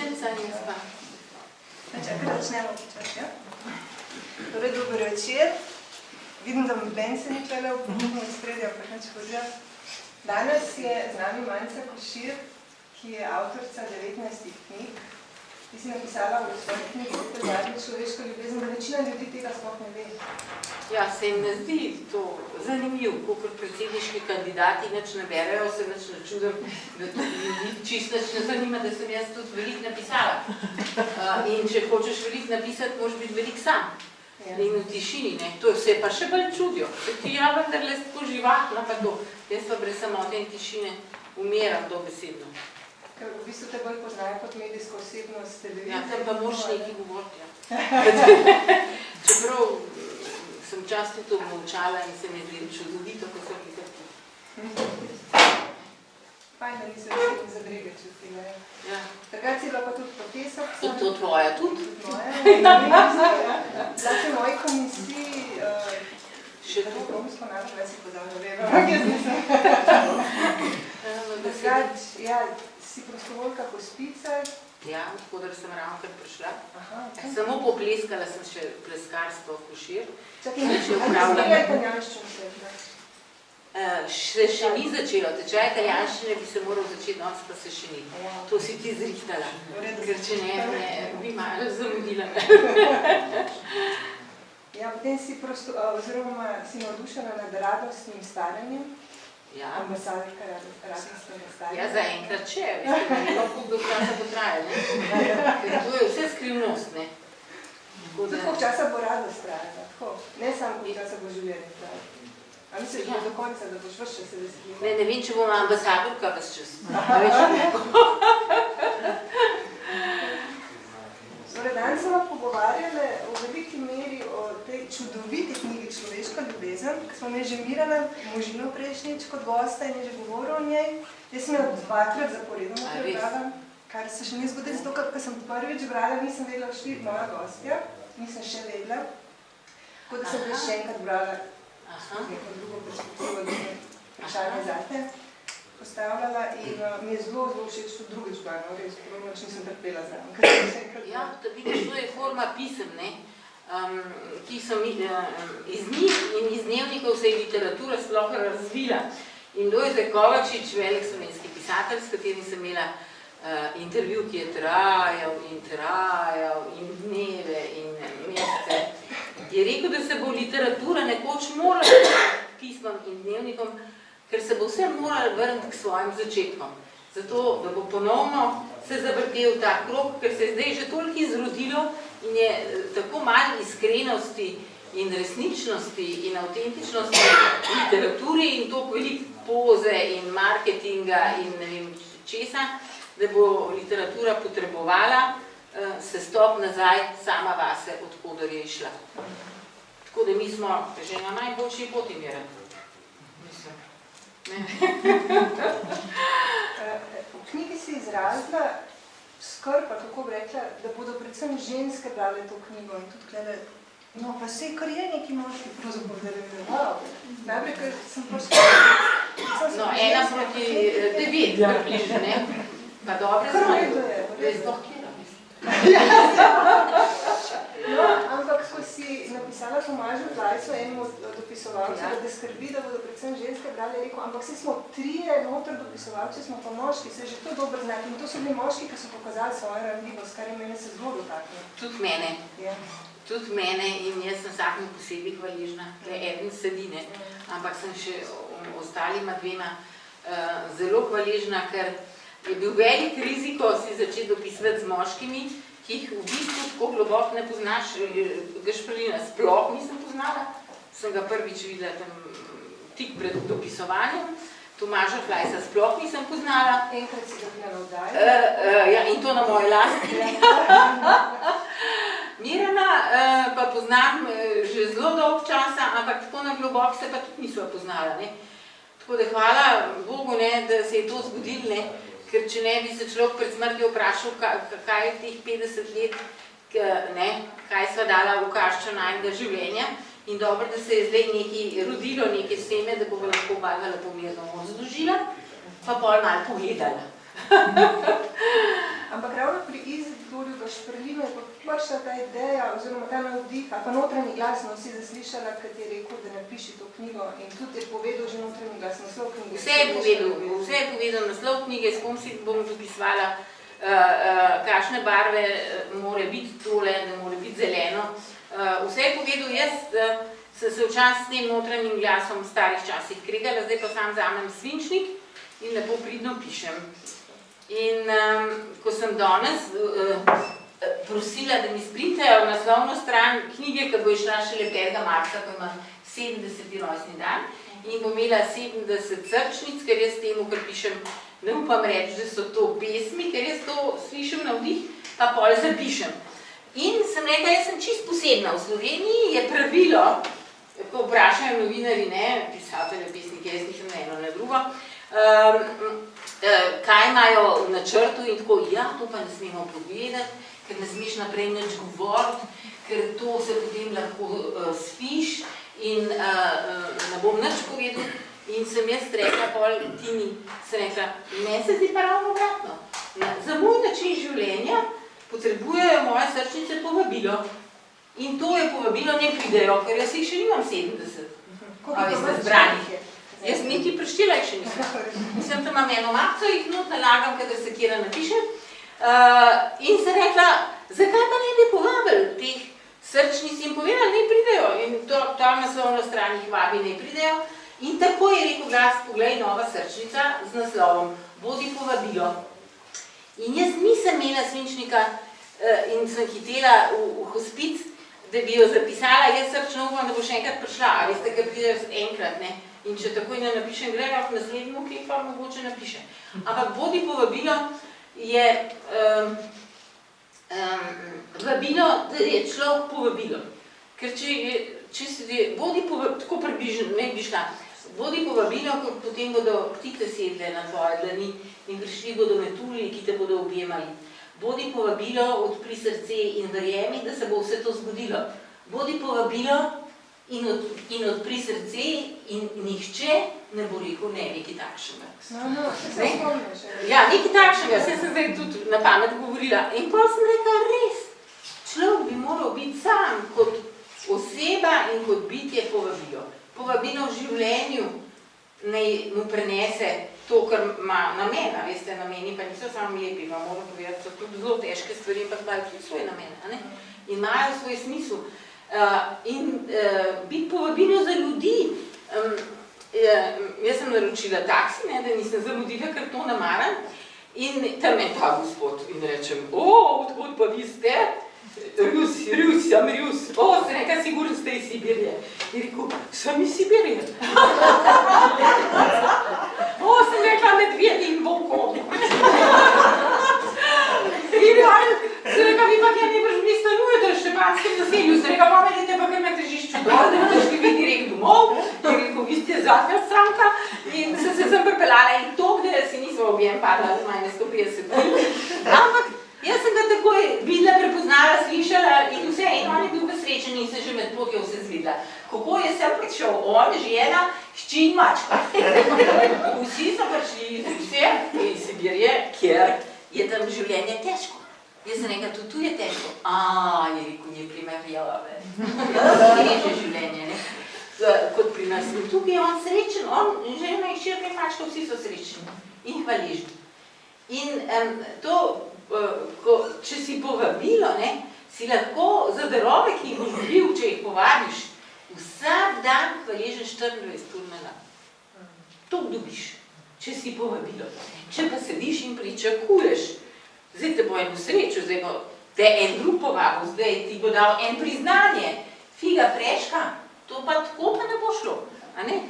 Veselca in gospa. Čakaj, da začnemo početi, ja? Torej, dober večer. Vidim, da Ben se ni tukaj v pohodno od spredja, ampak neč hodja. Danes je z nami Manca Košir, ki je avtorica 19 knjig. Ti si napisala v svojih knjigi, da je zadnji človeško ljubezen, da večina ljudi tega sploh ne ve. Ja, se jim ne zdi to zanimiv, kot predsedniški kandidati nič ne berejo, se nič ne čudem, da ljudi čisto nič ne zanima, da sem jaz tudi veliko napisala. In če hočeš veliko napisati, moraš biti veliko sam. In v tišini, ne. To se pa še bolj čudijo. Ti ja vendarle tako živahna, pa to. Jaz pa brez samote in tišine umiram dobesedno. Ker v bistvu te bolj poznajo kot medijsko osebnost televizije. Ja, tam pa moraš nekaj govoriti, ja. Čeprav sem čas tudi obmovčala in se mi zdi čudovito, ko so pisati. Fajn, da niso vsega zadrege čutila. Ja. Takrat si bila pa tudi profesorca. In to tvoja tudi? Moja, Zate v moji komisiji še to? Romsko naravno, da si pozavno veva, ampak jaz nisem. Takrat, ja, si prostovoljka hospica. Ja, odkudar sem ravno kar prišla. Aha. Samo popleskala sem še pleskarstvo v Košir. Čakaj, ali si bila italijanščino srednja? Še ni začelo. Tečaj italijanščine bi se moral začeti, danes pa se še ni. To si ti zrihtala, ker če ne, bi malo zamudila. Ja, potem si oziroma si navdušena nad radostnim staranjem. Ja. Ambasadorka radostnega staranja. Ja, zaenkrat če, veste, da ne lahko do časa bo trajalo, ne? Ker to je vse skrivnost, ne? Tudi koliko časa bo radost trajala, tako? Ne samo koliko časa bo življenje trajalo. A misliš, da do konca, da boš vrš čas se veselila? Ne vem, če bom ambasadorka ves čas. Torej, danes smo pogovarjali v veliki meri o tej čudoviti knjigi Človeška ljubezen, ki smo imeli že Mirana Možino prejšnjič kot gosta in je že govoril o njej. Jaz sem jo dvakrat zaporedoma prebrala, kar se še ni zgodilo, zato ker sem prvič brala, nisem vedela, šli moja gostja, nisem še vedela. Tako da sem bila še enkrat brala neko drugo perspektivo, da sem vprašanje zate postavljala in mi je zelo všeč tudi drugič brala, res, prvo noč nisem trpela zraven. Ja, da vidiš, to je forma pisem, ne, ki sem iz njih in iz dnevnikov se je literatura sploh razvila. In Lojze Kovačič, velik slovenski pisatelj, s katerim sem imela intervju, ki je trajal in dneve in mesece, je rekel, da se bo literatura nekoč morala pismom in dnevnikom, ker se bo vse moralo vrniti k svojim začetkom. Zato, da bo ponovno se zavrtel ta krog, ker se je zdaj že toliko izrodilo in je tako malo iskrenosti in resničnosti in avtentičnosti v literaturi in toliko veliko poze in marketinga in ne vem česa, da bo literatura potrebovala se stop nazaj sama vase, odkudar je išla. Tako da mi smo že na najboljši poti, Mira. Mislim. V knjigi si izrazila skrb, kako bi rekla, da bodo predvsem ženske brale to knjigo in tudi glede, no pa sej kar je neki moški pravzaprav deleviral. Najprej, ker sem prosto... No, 1:9 približno, ne? Pa dobre smo. Res to kjera, No, ampak ko si napisala Tomažu Plajcu, enemu od dopisovalcev, da te skrbi, da bodo predvsem ženske brali, rekel, ampak vsi smo trije noter dopisovalci, smo pa moški, se je že to dober znak. In to so bili moški, ki so pokazali svojo ranljivost, kar je mene se zelo dotaknilo. Tudi mene. Ja. Tudi mene in jaz sem vsakmu posebej hvaležna, le eden sedi, ne. Ampak sem še ostalima dvema zelo hvaležna, ker je bil velik riziko si začeti dopisovati z moškimi, ki jih v bistvu tako globoko ne poznaš. Gašperina sploh nisem poznala, sem ga prvič videla tam tik pred dopisovanjem. Tomaža Plajca sploh nisem poznala. Enkrat si ga bila vdaj. Ja, in to na moje lastni. Mirana pa poznam že zelo dolg časa, ampak tako na globoko se pa tudi nisva poznala, ne. Tako da hvala Bogu, ne, da se je to zgodilo, ne. Ker če ne bi se človek pred smrtjo vprašal, kaj je teh 50 let, kaj sva dala v kaščo najnega življenja in dobro, da se je zdaj nekaj rodilo, neke seme, da bo lahko oba lepo mirno moč zložila, pa pol malo pogledala. Ampak ravno pri Izidorju Gašperlinu je pa prišla ta ideja, oziroma ta navdih, ali pa notranji glas, no, si zaslišala, kad je rekel, da napiši to knjigo in tudi je povedal že notranji glas, naslov knjige. Vse je povedal naslov knjige, s kom si bom zapisvala, kakšne barve mora biti tole, da mora biti zeleno. Vse je povedal, jaz sem se včasih s tem notranjim glasom v starih časih kregala, zdaj pa sam vzamem svinčnik in lepo pridno pišem. In ko sem danes prosila, da mi sprintajo naslovno stran knjige, ki bo išla šele 5. marca, ko imam 70. rojstni dan, in bo imela 70 srčnic, ker jaz temu, kar pišem, ne upam reči, da so to pesmi, ker jaz to slišim na vdih, pa pol zapišem. In sem rekla, jaz sem čist posebna. V Sloveniji je pravilo, ko vprašajo novinari, ne, pisatelje, pesnike, jaz nisem na eno, na drugo, kaj imajo v načrtu in tako, ja, to pa ne smemo povedati, ker ne smeš naprej nič govoriti, ker to se potem lahko spiš in ne bom nič povedal. In sem jaz rekla, pol Tini, sem rekla, ne se zdi pa ravno obratno. Za moj način življenja potrebujejo moje srčnice povabilo. In to je povabilo, ne pridejo, ker jaz jih še nimam 70. A veste, zbranih. Jaz niti preštela jih še nisem. Mislim, da imam eno mapco, jih not nalagam, kadar se kjera napišem. In sem rekla, zakaj pa ne bi povabili teh srčnic in povedali, ne pridejo. In ta naslovna stran jih vabi, ne pridejo. In tako je rekel glas, poglej, nova srčnica z naslovom, bodi povabilo. In jaz nisem imela svinčnika in sem hitela v hospic, da bi jo zapisala, jaz srčno upam, da bo še enkrat prišla, a veste, ker pridejo enkrat, ne. In če takoj ne napišem, gledam, v naslednjem ukrepu pa mogoče napišem. Ampak bodi povabilo je vabilo, da je človek povabilo. Ker če se bodi povabilo, tako približno, ne bi šla, bodi povabilo, potem bodo ptice sedle na tvoje dlani in prišli bodo metulji, ki te bodo objemali. Bodi povabilo, odpri srce in verjemi, da se bo vse to zgodilo. Bodi povabilo in odpri srce in nihče ne bo rekel ne, nekaj takšnega. No, se spomniš. Ja, nekaj takšnega, vse sem zdaj tudi na pamet govorila. In pa sem rekla, res, človek bi moral biti sam kot oseba in kot bitje povabilo. Povabilo v življenju naj mu prenese to, kar ima namena, veste, nameni pa niso samo lepi, pa moram povedati, so tudi zelo težke stvari, ampak imajo tudi svoj namen, ne? In imajo svoj smisel. In biti povabilo za ljudi. Jaz sem naročila taksi, ne, da nisem zamudila, ker to namaram. In tam je ta gospod in rečem, odkud pa vi ste? Rus, sem Rus. Sem rekla, sigurno ste iz Sibirije. In rekel, sem iz Sibirije. Sem rekla, medvedi in volkovi. Sem rekla, vi pa kjer ne stanujete v štepanskem naselju. Sem rekla, povedite pa kar na težišču dol, da boste šli vi direkt domov. In rekel, vi ste zadnja stranka. In sem pripelala in to, da si nismo objem padla z manj 150 dni. Ampak jaz sem ga takoj videla, prepoznala, slišala in vse, in on je bil presrečen in se že med potjo vse zvidela. Kako je sem prišel? On, žena, hči in mačka. Vsi so prišli iz vse iz Sibirije, ker je tam življenje težko. Jaz sem rekla, tu je težko. Je rekel, je primerjave. Teže življenje, ne? Kot pri nas. In tukaj je on srečen, on, žena in hčerka in mačka, vsi so srečni in hvaležni. In to, če si povabilo, ne, si lahko za darove, ki jih boš dobil, če jih povabiš, vsak dan hvaležen 24 ur na dan. To dobiš, če si povabilo. Če pa sediš in pričakuješ, zdaj te bo eno srečo, zdaj bo te en drug povabil, zdaj ti bo dal en priznanje, figa freška, to pa tako pa ne bo šlo, a ne?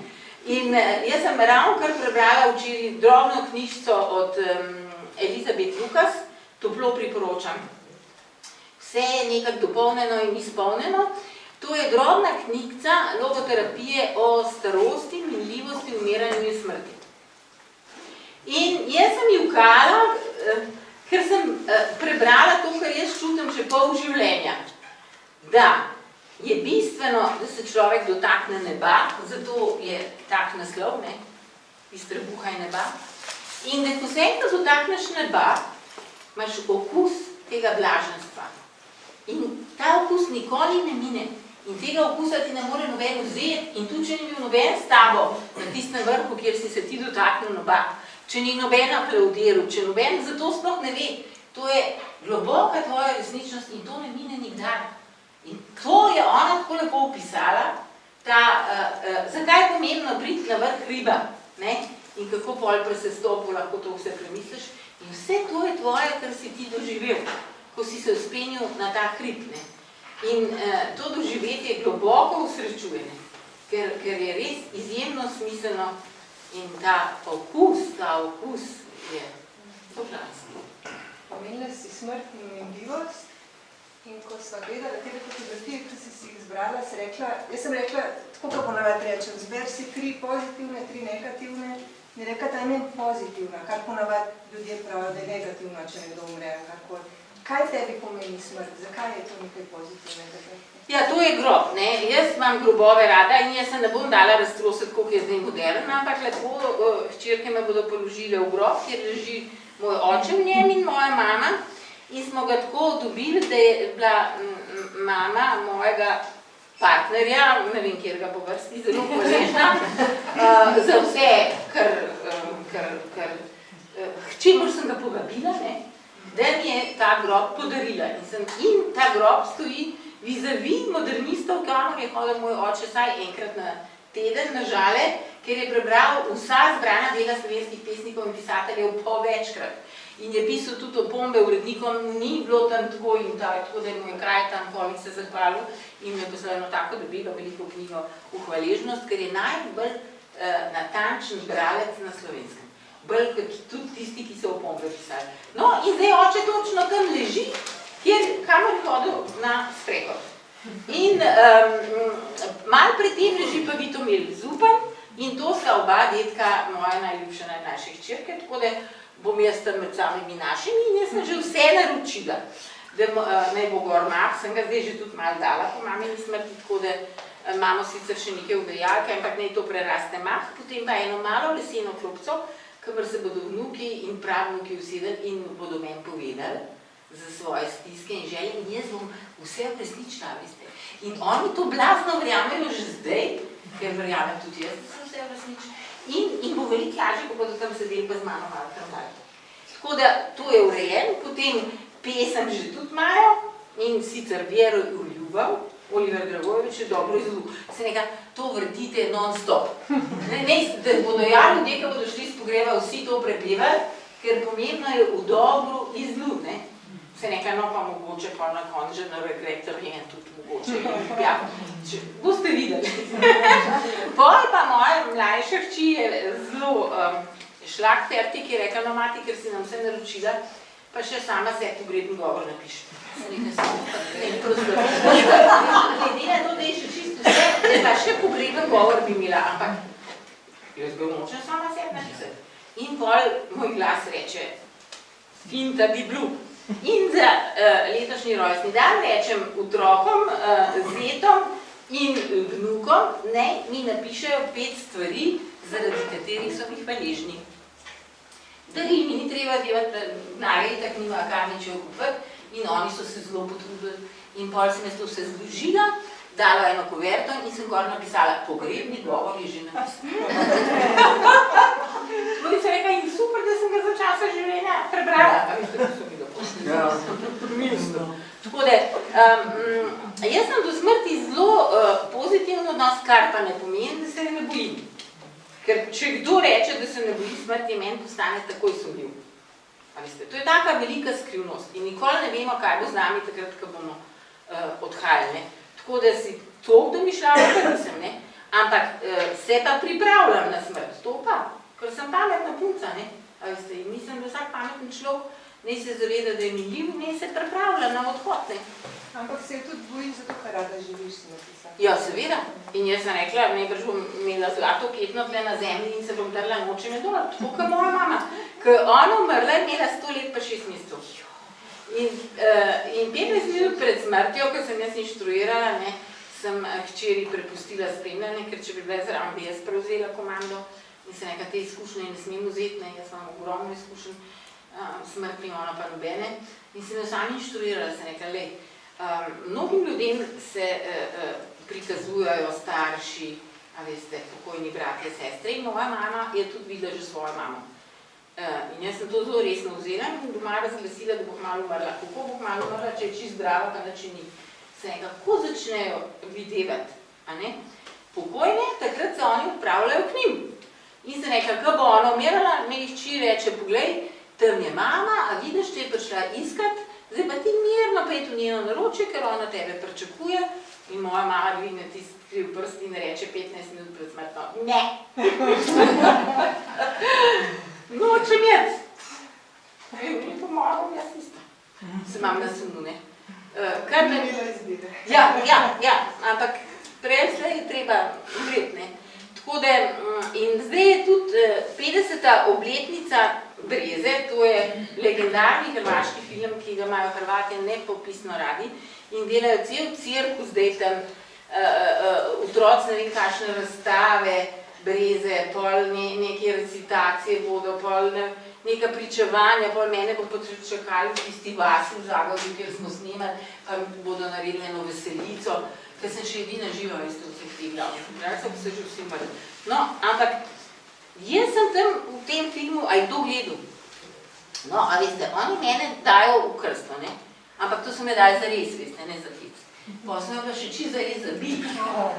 In jaz sem ravnokar prebrala včeraj drobno knjižico od Elizabeth Lucas, toplo priporočam. Vse je nekako dopolnjeno in izpolnjeno. To je drobna knjigica logoterapije o starosti, minljivosti, umiranju in smrti. In jaz sem jokala, ker sem prebrala to, kar jaz čutim že pol življenja. Da je bistveno, da se človek dotakne neba, zato je tak naslov, ne, iz trebuha in neba. In da ko se enkrat dotakneš neba, imaš okus tega blaženstva. In ta okus nikoli ne mine. In tega okusa ti ne more noben vzeti. In tudi, če ni bil noben s tabo na tistem vrhu, kjer si se ti dotaknil noba, če ni noben aplaudiral, če noben za to sploh ne ve, to je globoka tvoja resničnost in to ne mine nikdar. In to je ona tako lepo opisala, zakaj je pomembno priti na vrh hriba, ne? In kako pol presestopu lahko to vse premisliš. In vse to je tvoje, kar si ti doživel, ko si se uspenil na ta hrib. Ne? In to doživetje globoko usrečuje, ker je res izjemno smiselno in ta okus je božanski. Omenila si smrt in minljivost in ko sva gledala te fotografije, ki si jih izbrala, jaz sem rekla, tako pa ponavadi rečem, zber si 3 pozitivne, 3 negativne, ne reka ta imen pozitivna, kar ponavadi ljudje pravijo, da je negativna, če nekdo umre, karkoli. Kaj tebi pomeni smrt? Zakaj je to nekaj pozitivnega? Ja, to je grob, ne. Jaz imam grobove rada in jaz se ne bom dala raztrositi, koliko je zdaj modern, ampak lepo hčerke me bodo položile v grob, kjer leži moj oče v njem in moja mama. In smo ga tako dobili, da je bila mama mojega partnerja, ne vem, kjer ga po vrsti, zelo hvaležna, za vse, kar čemur sem ga povabila, ne, da mi je ta grob podarila. In ta grob stoji vis-a-vis modernistov, kamor je hodil moj oče vsaj enkrat na teden na Žale, ker je prebral vsa zbrana dela slovenskih pesnikov in pisateljev po večkrat. In je pisal tudi opombe urednikom, ni bilo tam tako in tako, da je moj kraj tam komik se zahvalil in mi je poslal eno tako dobilo veliko knjigo v hvaležnost, ker je najbolj natančen bralec na slovenskem. Bolj kot tudi tisti, ki so opombe pisali. No, in zdaj oče točno tam leži, kamor je hodil na sprehod. In malo pred tem leži pa Vitomil Zupan in to sta oba dedka moja najljubša najmlajše hčerke, tako da bom jaz tam med samimi našimi in jaz sem že vse naročila, da naj bo gor mah, sem ga zdaj že tudi malo dala po mamini smrti, tako da imamo sicer še nekaj udajalke, ampak naj to preraste mah, potem pa eno malo leseno klopco, kamor se bodo vnuki in pravnuki usedeli in bodo meni povedali za svoje stiske in želje in jaz bom vse uresničila, veste. In oni to blazno verjamejo že zdaj, ker verjamem tudi jaz, da se vse uresniči. In bo veliko lažje, ko bodo tam sedeli pa z mano malo tramvaj. Tako da to je urejen, potem pesem že tudi imajo in sicer Vero v ljubav, Oliver Dragojevič je dobro izljubil. Se nekaj, to vrtite non-stop. Da bodo ljudje, ki bodo šli s pogreba, vsi to prepevali, ker pomembno je v dobro izljub, ne. Se nekaj, no pa mogoče pa na koncu že na regretor je tudi mogoče. Ja, boste videli. Pol pa moja mlajša hči je zelo šlagfertik, je rekla, no mati, ker si nam vse naročila, pa še sama se pogrebni govor napiše. Glede na to, da je še čisto vse, da pa še pogreben govor bi imela, ampak jaz ga močem sama sebi napisati. In pol moj glas reče, finta bi blu. In za letošnji rojstni dan rečem otrokom, zetom in vnukom, naj mi napišejo 5 stvari, zaradi katerih so mi hvaležni. Daril mi ni treba delati, denarja itak nima kar ničejo kupiti, in oni so se zelo potrudili. In pol sem jaz to vse zložila, dala eno kuverto in sem gor napisala, pogrebni govor je že napisal. Tudi se rekla, in super, da sem ga za časa življenja prebrala. A veste, da so mi dopošli. Tako da, jaz sem do smrti zelo pozitivno odnos, kar pa ne pomeni, da se ne bojim. Ker če kdo reče, da se ne boji smrti, meni postane takoj sumljiv. To je taka velika skrivnost in nikoli ne vemo, kaj bo z nami takrat, ko bomo odhajali. Tako da si to domišljala, pa nisem, ne? Ampak se pa pripravljam na smrt, to pa, ker sem pametna punca, ne? In mislim, da vsak pametni človek ne se zaveda, da je minljiv, ne se pripravlja na odhod, ne? Ampak se je tudi bojim, zato ker rada živiš, si napisala. Ja, seveda. In jaz sem rekla, najbrž bom imela zlato ketno tle na zemlji in se bom drla nočem je dol, tako kot moja mama. Ker ona umrla, imela 100 let pa 6 mesecev. In 15 minut pred smrtjo, ko sem jaz inštruirala, ne, sem hčeri prepustila spremljanje, ker če bi bila zraven, bi jaz prevzela komando in se nekaj te izkušnje ne smem vzeti, ne, jaz imam ogromno izkušenj. smrtni, ona pa nobene. In sem jo sama inštruirala, sem rekla, lej, mnogim ljudem se prikazujejo starši, a veste, pokojni bratje, sestre. In moja mama je tudi videla že svojo mamo. In jaz sem to zelo resno vzela in doma razglasila, da bo malo umrla. Kako bo malo umrla, če je čist zdrava, pa nič ni. Se nekaj, kako začnejo videvati, a ne? Pokojne, takrat se oni odpravljajo k njim. In se nekaj, ko bo ona umirala, me hči reče, poglej, tam je mama, a vidiš, te je prišla iskat, zdaj pa ti mirno pet v njeno naročje, ker ona tebe pričakuje. In moja mama dvigne tisti kriv prst in reče 15 minut pred smrtno, ne! Nočem jaz. In pomagam, jaz isto. Se imam na sumu, ne. Kar me... Ja, ampak prej je treba umreti, ne. Tako da, in zdaj je tudi 50. obletnica Breze, to je legendarni hrvaški film, ki ga imajo Hrvatje nepopisno radi in delajo cel cirkus, zdaj tam otroci, ne vem kakšne razstave, Breze, pol neke recitacije bodo, pol neka pričevanja, pol mene bo čakali v tisti vasi v Zagorju, kjer smo snemali, pa bodo naredili eno veselico, ker sem še edina živa, veste, vseh teh glavnih, so pa se že vsi mali. No, ampak jaz sem tam v tem filmu, a je kdo gledal? No, a veste, oni mene dajo v krsto, ne? Ampak to so me dali za res, veste, ne za fic. Pa sem pa še čisto zares zabit,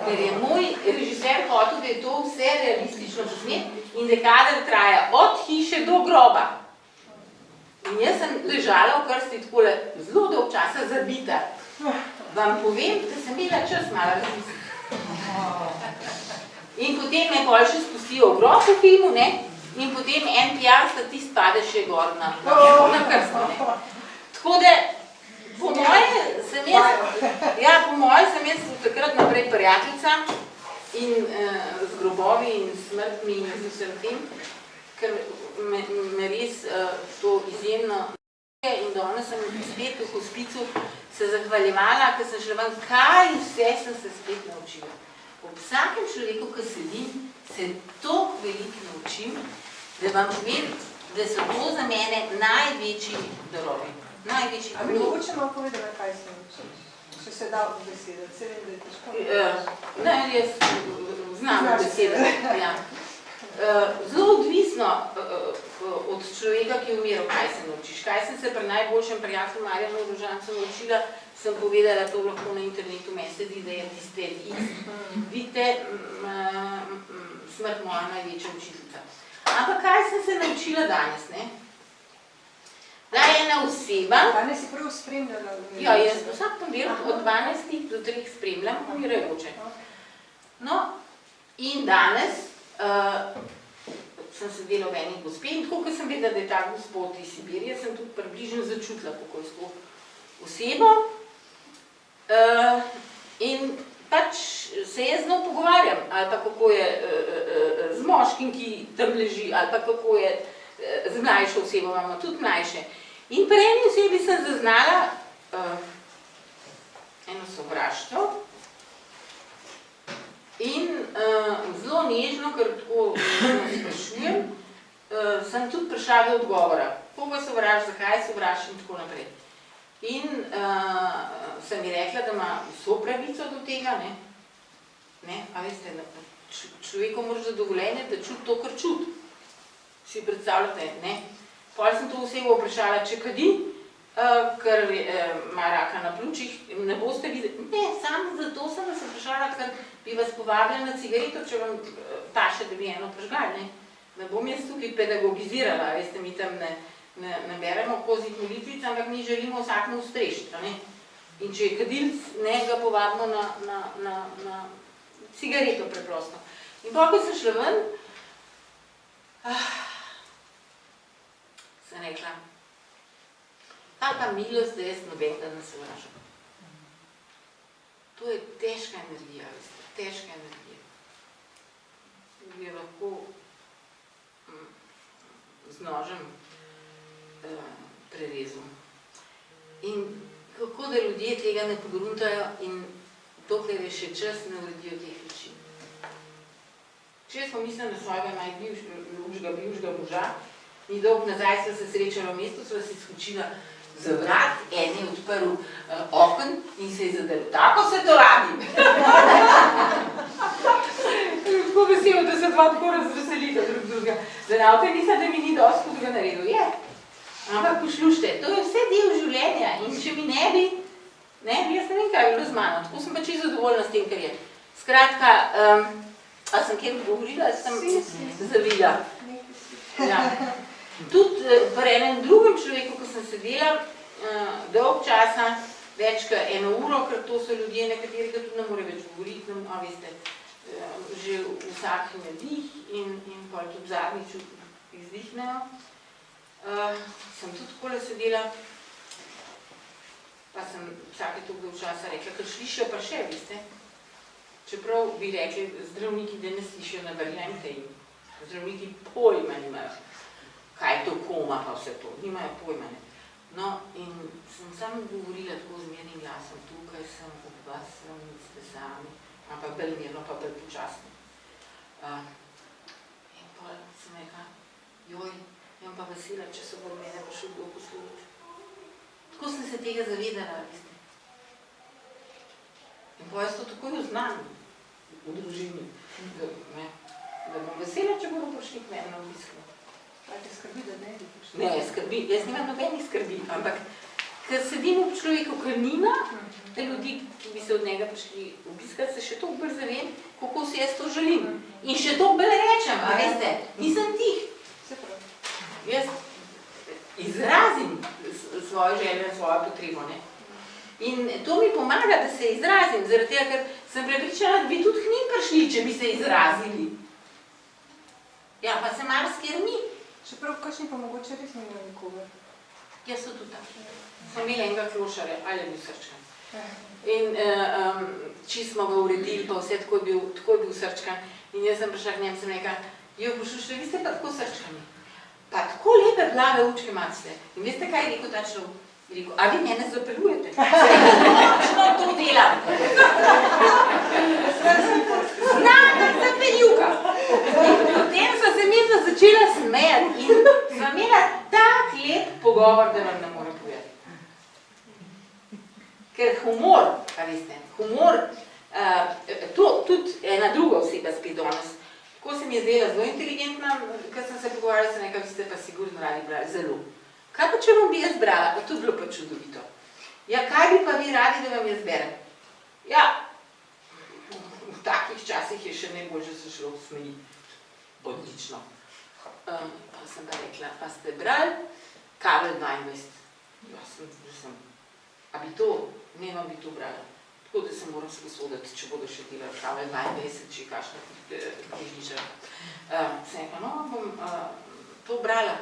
ker je moj režiser hotel, da je to vse realistično posnet in da kader traja od hiše do groba. In jaz sem ležala v krsti takole zelo dolg časa zabita. Vam povem, da sem imela čas malo razmisliti. In potem me pol še spustijo v grob v filmu, ne? In potem en pijan statist pade še gor na krsto, ne? Tako da, po moje sem jaz takrat naprej prijateljica in z grobovi in smrtmi in z vsem tem, ker me res to izjemno in danes sem spet v hospicu se zahvaljevala, ker sem šla ven, kaj vse sem se spet naučila. Ob vsakem človeku, ki sedim, se toliko veliko naučim, da vam povem, da so to za mene največji darovi. Največji darovi. A bi mogoče malo povedala, kaj se naučiš? Če se da v besede, se vem, da je težko. Ne, jaz znam besede, ja. Zelo odvisno od človeka, ki je umiral, kaj se naučiš. Kaj sem se pri najboljšem prijatelju Marjanu Rožancu naučila, sem povedala, to lahko na internetu mesedi, da je tiste vidite, smrt moja največja učiteljica. Ampak kaj sem se naučila danes, ne? Da je ena oseba... Danes si prav spremljala? Ja, jaz vsak ponedeljek od 12 do 3 spremljam umirajoče. No, in danes sem sedela v eni gospe in tako, ko sem vedela, da je ta gospod iz Sibirije, sem tudi približno začutila pokojsko osebo in pač se jaz z njo pogovarjam, ali pa kako je z moškim, ki tam leži, ali pa kako je z mlajšo osebo, imamo tudi mlajše. In pri eni osebi sem zaznala eno sovraštvo in zelo nežno, ker tako sprašujem, sem tudi prišla do odgovora. Koga sovraž, zakaj sovraž in tako naprej. In sem ji rekla, da ima vso pravico do tega, ne? A veste, človeku moraš zadovoljenje, da čuti to, kar čuti. Si predstavljate, ne? Pol sem to osebo vprašala, če kadi, ker ima raka na pljučih, ne boste videli. Ne, samo zato sem vas vprašala, ker bi vas povabila na cigareto, če vam paše, da bi eno prižgali, ne? Ne bom jaz tukaj pedagogizirala, veste, mi tam ne beremo kozih molitvic, ampak mi želimo vsakmu ustrešiti, ne? In če je kadilc, ne, ga povabimo na cigareto preprosto. In potem, ko sem šla ven, sem rekla, taka milost, da jaz nobenega ne sovražam. To je težka energija, veste, težka energija. Bi jo lahko z nožem prerezal. In kako da ljudje tega ne pogruntajo in dokler je še čas, ne uredijo teh reči. Če smo mislili na svojega najljubšega moža, Ni dolgo nazaj sva se srečala v mestu, sva si skočila za vrat, en je odprl okn in se je zadel. Tako se to radi! Tako veselo, da se dva tako razveselita drug drugega. Da nauka nisem, da mi ni dosti hudega naredil. Je. Ampak poslušajte, to je vse del življenja in če mi ne bi, jaz ne vem, kaj je bilo z mano. Tako sem pa čisto zadovoljna s tem, kar je. Skratka, a sem kjer govorila, sem zavila. Ja. Tudi pri enem drugem človeku, ko sem sedela dolg časa, več kot 1 uro, ker to so ljudje, nekateri ga tudi ne more več govoriti, a veste, že vsak nadih in pa tudi zadnjič izdihnejo. Sem tudi takole sedela, pa sem vsake toliko časa rekla, ker slišijo pa še, veste. Čeprav bi rekli, zdravniki, da ne slišijo, ne verjemite jim. Zdravniki pojma nimajo, kaj je to koma pa vse to, nimajo pojma. No, in sem samo govorila tako z mirnim glasom, tukaj sem ob vas, ste sami, ampak bolj mirno, pa bolj počasno. In pa sem rekla, joj, imam pa vesela, če se bo mene pa šel kdo poslušati. Tako sem se tega zavedala, veste. In pa jaz to takoj uznam v družini, da bom vesela, če bodo prišli k meni na obisk. A te skrbi, da ne bi prišli? Ne, skrbi, jaz nimam nobenih skrbi, ampak ker sedim v človeku, ker nima, te ljudi, ki bi se od njega prišli obiskati, se še toliko bolj zavem, kako si jaz to želim. In še toliko bolj rečem, a veste, nisem tih. Jaz izrazim svojo željo, svojo potrebo, ne. In to mi pomaga, da se izrazim, zaradi tega, ker sem prepričana, da bi tudi k njim prišli, če bi se izrazili. Ja, pa se marsikjer ni. Čeprav kakšni pa mogoče res nimajo nikogar. Jaz so tudi tako. Sem imela enega klošarja, ali je bil srčkan. In čist smo ga uredili, pa vse tako je bil srčkan. In jaz sem prišla k njem, sem rekla, jo, poslušajte, vi ste pa tako srčkani. Pa tako lepe blage učke imate. In veste, kaj je rekel ta človek? Je rekel, a vi mene zapeljujete? Točno to delam. Znam, zapeljuka. In potem sva se midva začela smejati in sva imela tak lep pogovor, da vam ne morem povedati. Ker humor, a veste, humor, to tudi ena druga oseba spet danes, tako se mi je zdela zelo inteligentna, ker sem se pogovarjala, sem rekla, vi ste pa sigurno radi brali, zelo. Kaj pa če vam bi jaz brala? Pa to je bilo pa čudovito. Ja, kaj bi pa vi radi, da vam jaz berem? Ja, v takih časih je še najbolj, že se šlo smeji. Odlično. Pa sem pa rekla, pa ste brali Karel 22? Ja, sem. A bi to, ne vam bi to brala. Tako da se moram sposoditi, če bodo še delali Karel 22, če kakšna knjižniča. Sem rekla, no, bom to brala.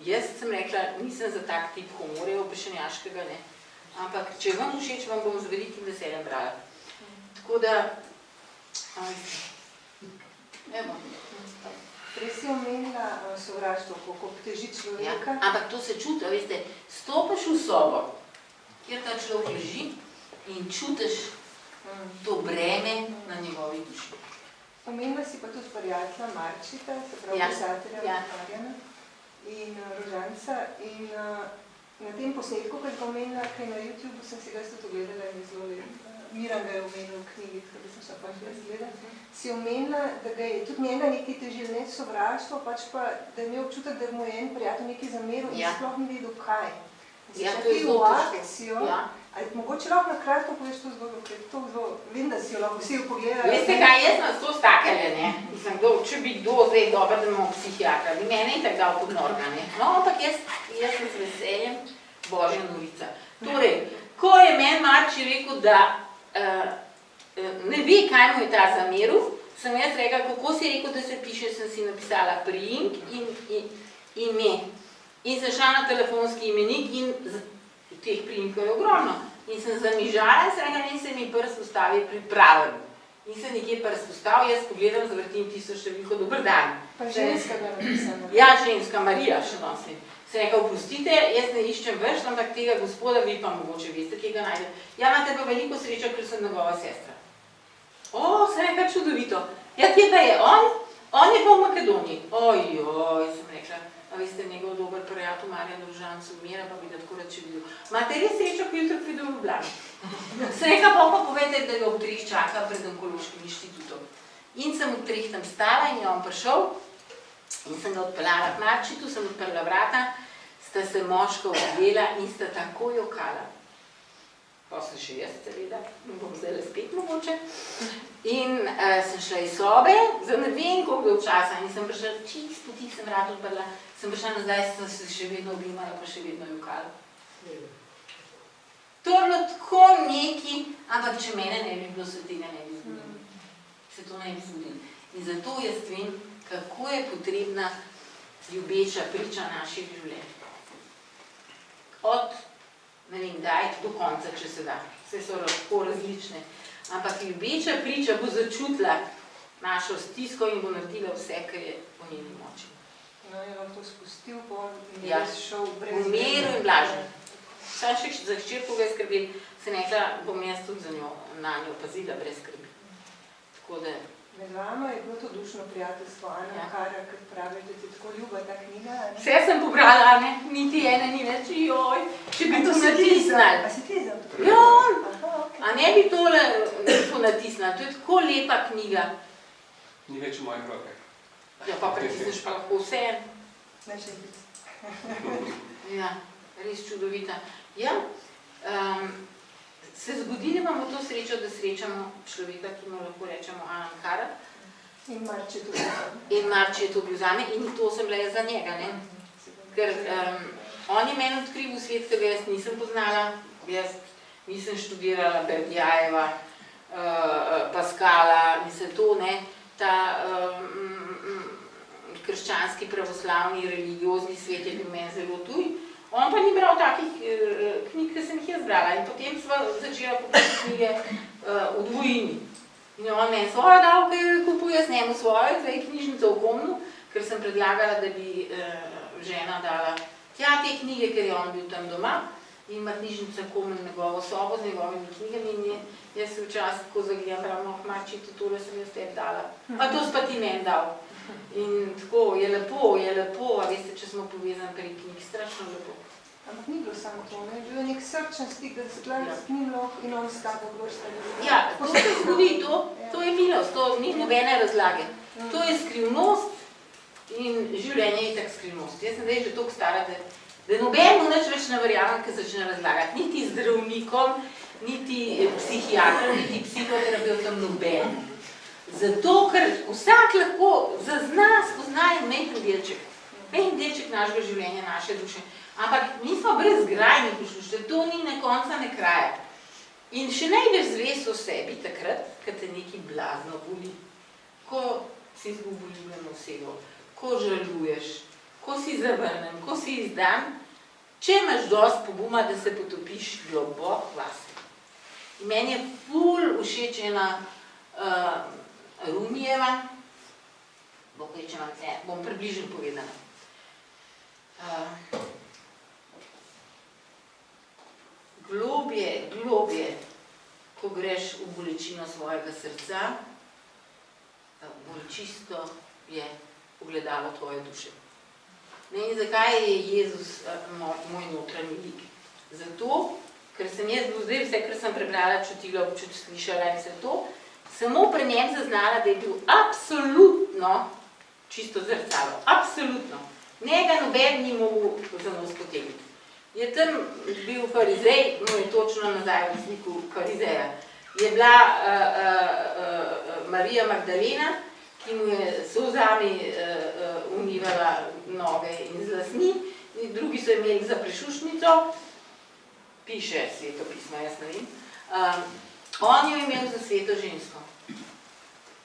Jaz sem rekla, nisem za tak tip humorja obešenjaškega, ne. Ampak, če vam všeč, vam bom z velikim veseljem brala. Tako da, evo. Prej si omenila sovraštvo, kako obteži človeka. Ja, ampak to se čuti, veste, stopiš v sobo, kjer ta človek leži in čutiš to breme na njegovi duši. Omenila si pa tudi prijatelja Marčita, se pravi pisatelja Marjana in Rožanca. In na tem posnetku, ko ga omenila, kaj na YouTubeu, sem si ga tudi ogledala in zelo lep. Miran ga je omenil v knjigi, tako da sem šla pač jaz gledati. Si omenila, da ga je tudi njega nekaj težil, ne sovraštvo, pač pa, da je imel občutek, da mu je en prijatelj nekaj zameril in sploh ni vedel kaj. Ja, to je zelo težko. Ali mogoče lahko na kratko poveš to zgodbo, ker je to zelo, vem, da si jo lahko vsi upogledali. Veste kaj, jaz sem to stakale, ne? Mislim, če bi kdo zdaj dober, da imamo psihiatra, bi mene in tako dal pod norga, ne? No, ampak jaz sem z veseljem Božja novica. Torej, ko je meni Marči rekel, da ne ve, kaj mu je ta zameril, sem jaz rekla, kako si rekel, da se piše, sem si napisala priimek in ime. In sem šla na telefonski imenik in teh priimkov je ogromno. In sem zamižala in sem rekla, in se mi prst ustavi pripravljen. In se nekje prst ustavi, jaz pogledam, zavrtim tisto številko, dober dan. Pa ženska ga napisana. Ja, ženska, Marija še nosim. Sem rekla, oprostite, jaz ne iščem več, ampak tega gospoda vi pa mogoče veste, kje ga najdem. Ja, imate pa veliko srečo, ker sem njegova sestra. O, sem rekla, čudovito. Ja, kje pa je on? On je pa v Makedoniji. Ojoj, sem rekla, a veste, njegov dober prijatelj Marjan Rožan se umira, pa bi da tako rad še videl. Imate res srečo, ko jutro pride v Ljubljani. Sem rekla, pa povedajte, da ga ob 3 čaka pred onkološkim inštitutom. In sem ob 3 tam stala in je on prišel in sem ga odpeljala k Marčitu, sem odprla vrata, sta se moška objela in sta tako jokala. Pa sem še jaz, seveda, bom zdaj spet mogoče. In sem šla iz sobe, za ne vem koliko časa, in sem prišla, čist poti sem rad odprla, sem prišla nazaj, sem se še vedno objemala, pa še vedno jokala. To je bilo tako neki, ampak če mene ne bi bilo, se tega ne bi zgodilo. Se to ne bi zgodilo. In zato jaz vem, kako je potrebna ljubeča priča naših življenj. Od ne vem, daj do konca, če se da. Vse so lahko različne. Ampak ljubeča priča bo začutila našo stisko in bo naredila vse, kar je v njeni moči. No, je vam to spustil, in ja. Je šel brez v miru in blažen. Sam še za hčerko ga je skrbel, se nekla, bom jaz tudi za njo, na njo pazila brez skrbi. Tako da... Med vama je bilo to dušno prijateljstvo, Ana Kara, ker pravite, ti tako ljuba ta knjiga, ne? Vse sem pobrala, ne? Niti ene ni več, joj, če bi to natisnali. A si ti za to? Ja, a ne bi tole natisnali, to je tako lepa knjiga. Ni več v mojih rokah. Ja, pa pritisneš pa lahko vse. Ne še biti. Ja, res čudovita. Ja, se zgodi, da imamo to srečo, da srečamo človeka, ki mu lahko rečemo Ana Kara. In Marči je to bil zame. In Marči je to bil zame in to sem bila jaz za njega, ne. Ker on je meni odkril v svet, ki ga jaz nisem poznala. Jaz nisem študirala Berdjajeva, Pascala, nisem to, ne. Ta krščanski, pravoslavni, religiozni svet je bil meni zelo tuj. On pa ni bral takih knjig, ki sem jih jaz brala. In potem sva začela kupiti knjige v dvojini. In on meni svojo davke kupil, jaz njemu svojo, zdaj knjižnico v Komnu, ker sem predlagala, da bi žena dala tja te knjige, ker je on bil tam doma. In ima knjižnica Komen njegovo sobo z njegovimi knjigami in jaz se včasih tako zagledam, pravno, Marči, tole sem jaz tebi dala. A to si pa ti meni dal. In tako, je lepo, a veste, če smo povezani prek knjig, strašno lepo. Ampak ni bilo samo to, ne? Bilo je nek srčen stik, da se gledali s njim lahko in on s tabo grožta ljudi. Ja, to se zgodi, to je milost, to ni nobene razlage. To je skrivnost in življenje je tak skrivnost. Jaz sem zdaj že toliko stara, da nobenemu nič več ne verjamem, ki začne razlagati. Niti zdravnikom, niti psihiatrom, niti psihoterapeutom, noben. Zato, ker vsak lahko spozna majhen delček našega življenja, naše duše. Ampak mi smo brezgrajni poslušali, to ni ne konca, ne kraja. In še največ zvest o sebi takrat, ko te nekaj blazno boli, ko si izgubil ljubljeno osebo, ko žaluješ, ko si zavrnen, ko si izdan, če imaš dosti poguma, da se potopiš globoko vase. In meni je ful všeč ena Rumijeva, bom približno povedala. Globje, ko greš v bolečino svojega srca, bolj čisto je ogledalo tvoje duše. Ne, in zakaj je Jezus moj notranji lik? Zato, ker sem jaz zdaj vse, kar sem prebrala, čutila, slišala in vse to, samo pri njem zaznala, da je bil absolutno čisto zrcalo. Absolutno. Njega noben ni mogel za nos potegniti. Je tam bil farizej, mu je točno nazaj v sliku farizeja. Je bila Marija Magdalena, ki mu je solzami umivala noge in z lasmi, in drugi so imeli za prešušnico, piše svetopismo, jaz ne vem, on jo je imel za sveto žensko.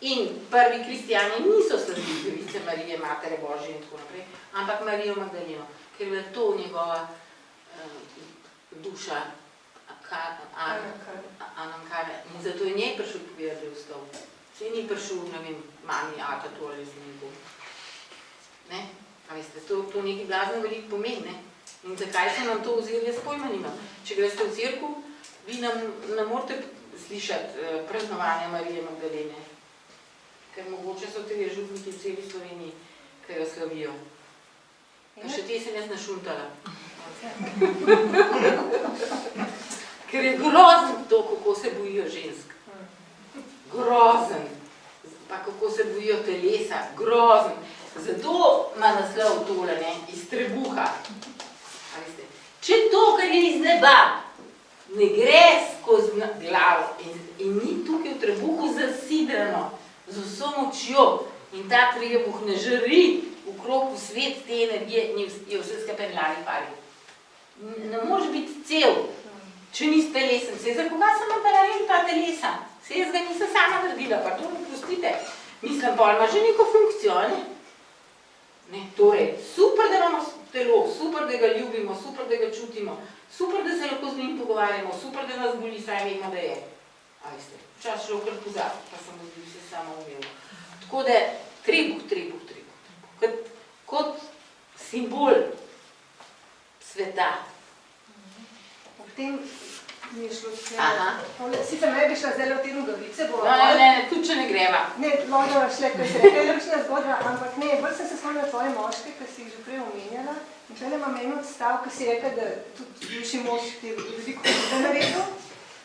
In prvi kristjani niso sledili device Marije, Matere Božje in tako naprej, ampak Marijo Magdaleno, ker je bila to njegova duša, Anankara. In zato je njej prišel povedati, da je vstal. Saj ni prišel, ne vem, mami, ata, to ali z njim. Ne? A veste, to nekaj blazno veliko pomeni, ne? In zakaj so nam to vzeli, jaz pojma nimam. Če greste v cerkev, vi nam ne morete slišati praznovanja Marije Magdalene. ker mogoče so te župniki v celi Sloveniji, ki jo slavijo. Še te sem jaz našuntala. Ker je grozen to, kako se bojijo žensk. Grozen. Pa kako se bojijo telesa. Grozen. Zato ima naslov tole, ne, iz trebuha. Če to, kar je iz neba, ne gre skozi glavo in ni tukaj v trebuhu zasidrano z vso močjo in ta trebuh ne žari okrog v svet te energije, je vse skupaj mladi pari. Ne može biti cel, če nisi telesen. Sej za koga sem naredila ta telesa? Sej jaz ga nisem sama naredila, pa to mi prostite. Mislim, pa ima že neko funkcijo, ne? Torej, super, da imamo telo, super, da ga ljubimo, super, da ga čutimo, super, da se lahko z njim pogovarjamo, super, da nas boli, saj vemo, da je. A veste, včasih šlo kar pozabil, pa sem vzbil vse samo umel. Tako da, trebuh. Kot simbol sveta. Ob tem mi je šlo sicer ne bi šla zdaj v te nogavice, Ne, tudi če ne greva. Ne, lahko šle, ko se rekla, lučna zgodba, ampak ne, bolj sem se spomnila tvoje moške, ki si jih že prej omenjala. In tole imam en odstav, ki si rekla, da tudi bivši mož ti je veliko huda naredil.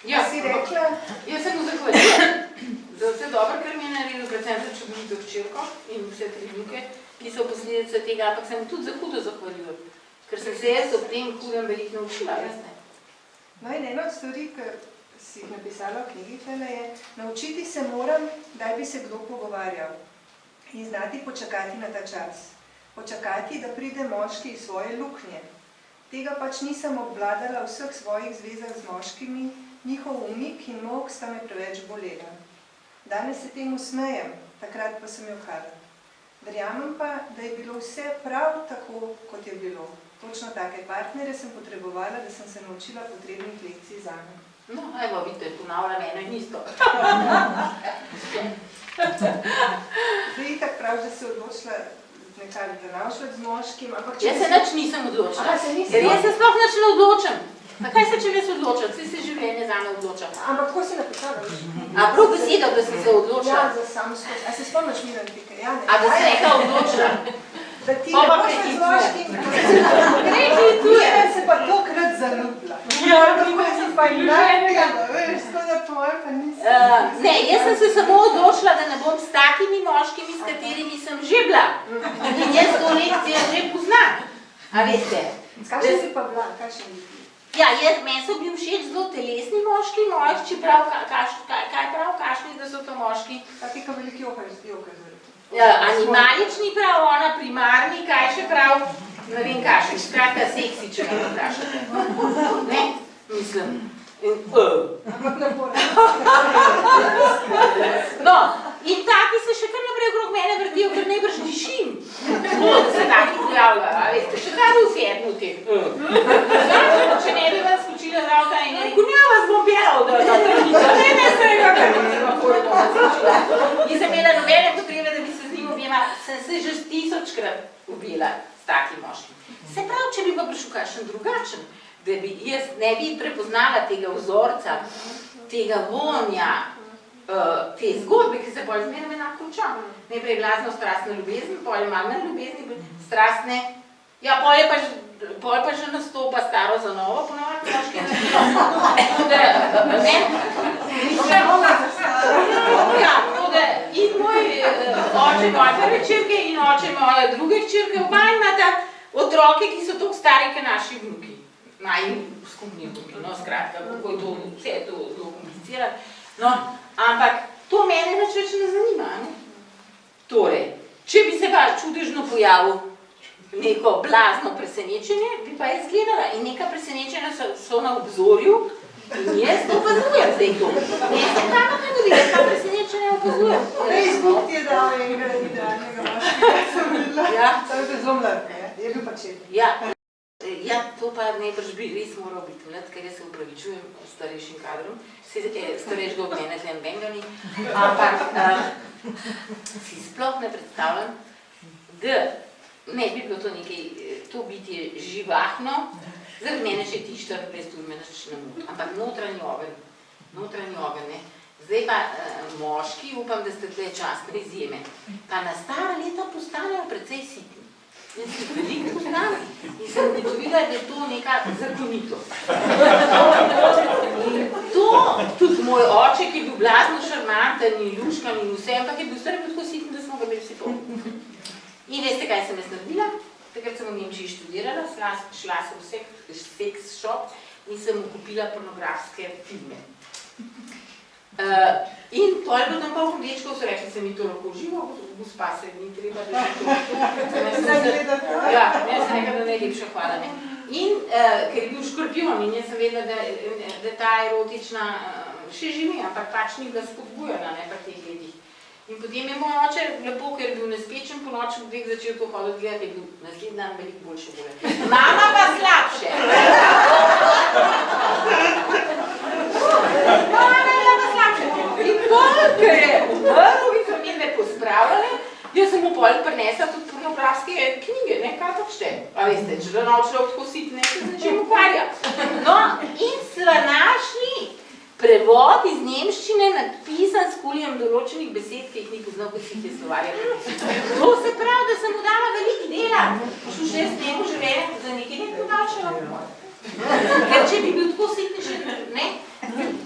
Ja, si rekla... Jaz sem mu zahvalila za vse dobro, kar mi je naredil, predvsem za čudovito hčerko in vse tri vnuke, ki so posledice tega, ampak sem tudi za hudo zahvalila, ker sem se jaz ob tem hudem veliko naučila, jasne. No in ena od stvari, ki si jih napisala v knjigi tele je, naučiti se moram, da bi se kdo pogovarjal in znati počakati na ta čas. Počakati, da pride moški iz svoje luknje. Tega pač nisem obvladala v vseh svojih zvezah z moškimi, njihov umik in mok sta me preveč bolela. Danes se temu smejem, takrat pa sem jokala. Verjamem pa, da je bilo vse prav tako, kot je bilo. Točno take partnere sem potrebovala, da sem se naučila potrebnih lekcij zame. No, evo, vidite, ponavljam eno in isto. Zdaj itak prav, da se odločila nekaj današnjati z moškim, ampak... Jaz se nič nisem odločila. Aha, se nisi? Ker jaz se sploh nič ne odločam. Pa kaj se če jaz odločam? Vsi se življenje zame odloča. Ampak kako si napisala? A prav beseda, da sem se odločila? Ja, za samskost. A se spomniš Milan Pikerjane? A da se nekaj odločila? Da ti ne boš z moškim... Preklicuje. Jaz se pa tokrat zaljubila. Ja, tako si pa imela, veš, tako da tvoje pa nisem. Ne, jaz sem se samo odločila, da ne bom s takimi moškimi, s katerimi sem že bila. In jaz to lekcijo že poznam. A veste? Kakšen si pa bila? Kakšen bi? Ja, meni so bili všeč zelo telesni moški, mojih, čeprav kaj prav, kakšni, da so to moški? Taki, ko veliki jokaš. Animalični prav, ona primarni, kaj še prav, ne vem kakšen, skratka seksi, če me vprašate. Ne, mislim. Ampak ne bo. No, in taki se še kar naprej okrog mene vrtijo, ker najbrž dišim. Da se taki pojavljajo, a veste, še kar v sedmu teh. Če ne bi vas skočila z avta in rekel, ne vas bom bjeral, da trnico, ne strega, kar ne se vam bolj bom skočila. Nisem imela nobene potrebe, da bi se z njim objela, sem se že 1000-krat objela s takim moškim. Se pravi, če bi pa prišel kakšen drugačen, da bi jaz ne bi prepoznala tega vzorca, tega vonja, te zgodbe, ki se bolj zmerno enako konča. Najprej glasno strastne ljubezni, bolj manjne ljubezni, strastne, ja, bolj pa že nastopa staro za novo, ponovno moški in moj oče moje prve hčerke in oče moje druge hčerke, oba imata otroke, ki so toliko stari, kot naši vnuki. Naj skupni vnuki, no skratka, kako je to, vse je to zelo komplicirano. No, ampak to mene več ne zanima, ne? Torej, če bi se pa čudežno pojavil neko blazno presenečenje, bi pa jaz gledala in neka presenečenja so na obzorju in jaz opazujem zdaj to. Jaz se kam ne dobi, jaz pa presenečenja opazujem. Facebook ti je dal enega idealnega moškega, sem videla. Ja. Samo je zelo mlad, je bil pa čet. Ja, to pa najbrž bi res moral biti mlad, ker jaz se upravičujem starejšim kadrom. Starejšega od mene tlem bengani, ampak si sploh ne predstavljam, da ne bi bilo to nekaj, to biti živahno, zaradi mene še ti 24 ur me nič ne moti, ampak notranji ogen, ne, Zdaj pa moški, upam, da ste tle častne izjeme, pa na stara leta postanejo precej sitni. In se veliko poznam in sem ugotovila, da je to neka zakonitost. In to, tudi moj oče, ki je bil blazno šarmanten in luškan in vse, ampak je bil stari tako sitni, da smo ga imeli vsi polni. In veste, kaj sem jaz naredila? Takrat sem v Nemčiji študirala, šla sem v sex shop in sem mu kupila pornografske filme. In to je bilo tam pa v dečkov, so rekli, se mi to lahko živo, gospa se ni treba, da je to. Ja, jaz sem rekla, da najlepša hvala. In ker je bil škorpion in jaz sem vedela, da ta erotična še živi, ampak pač ni bila spodbujena, ne pa teh letih. In potem je moj oče lepo, ker je bil nespečen po noči, v dveh začel to hoditi gledati, je bil naslednji dan veliko boljše bolje. Mama pa slabše. In bolj, ker je umrl in so mi pospravljali, jaz sem mu pol prinesla tudi pornografske knjige, ne, kaj pa šte. A veste, če da nov človek tako sit, ne, se z nečem ukvarja. No, in sva našli prevod iz nemščine napisan s kulijem določenih besed, ki jih ni poznal, kot si te slovarja. To se pravi, da sem mu dala veliko dela. Šel še s njemu življenje, za nekaj ne podačala pomoj. Ker če bi bil tako sitni še, ne,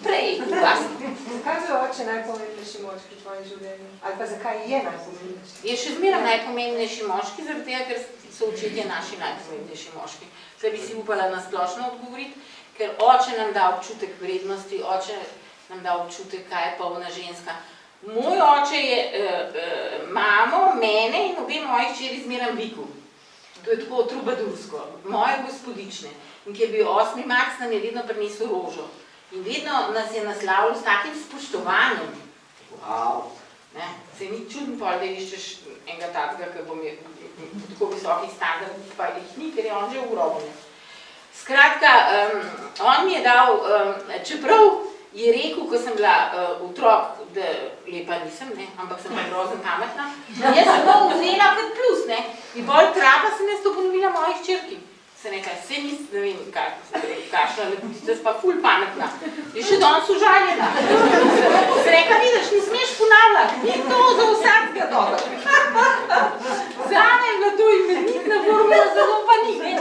prej, glasno. Zakaj je oče najpomembnejši moški v tvojem življenju? Ali pa zakaj je najpomembnejši? Je še zmeraj najpomembnejši moški, zaradi tega, ker so očetje naši najpomembnejši moški. Zdaj bi si upala na splošno odgovoriti, ker oče nam da občutek vrednosti, oče nam da občutek, kaj je polna ženska. Moj oče je mamo, mene in obe moji hčeri zmeraj vikal. To je tako trubadursko, moje gospodične. In ki je bil 8. marc, nam je vedno prinesel rožo. In vedno nas je naslavljal s takim spoštovanjem. Wow. Ne? Se ni čudno pol, da iščeš enega takega, ki bom je po tako visokih standardih, pa jih ni, ker je on že v grobu. Skratka, on mi je dal, čeprav je rekel, ko sem bila otrok, da lepa nisem, ne, ampak sem bila grozen pametna, jaz sem to vzela kot plus, ne, in bolj trapa sem jaz to ponovila mojih hčerki. Se nekaj, se nis, ne vem, kakšna lepotica, pa ful pametna. Je še danes užaljena. Se nekaj, vidiš, ne smeš ponavljati, ni to za vsakega dobro. Zame je bila to imenitna formula, zato pa ni, ne.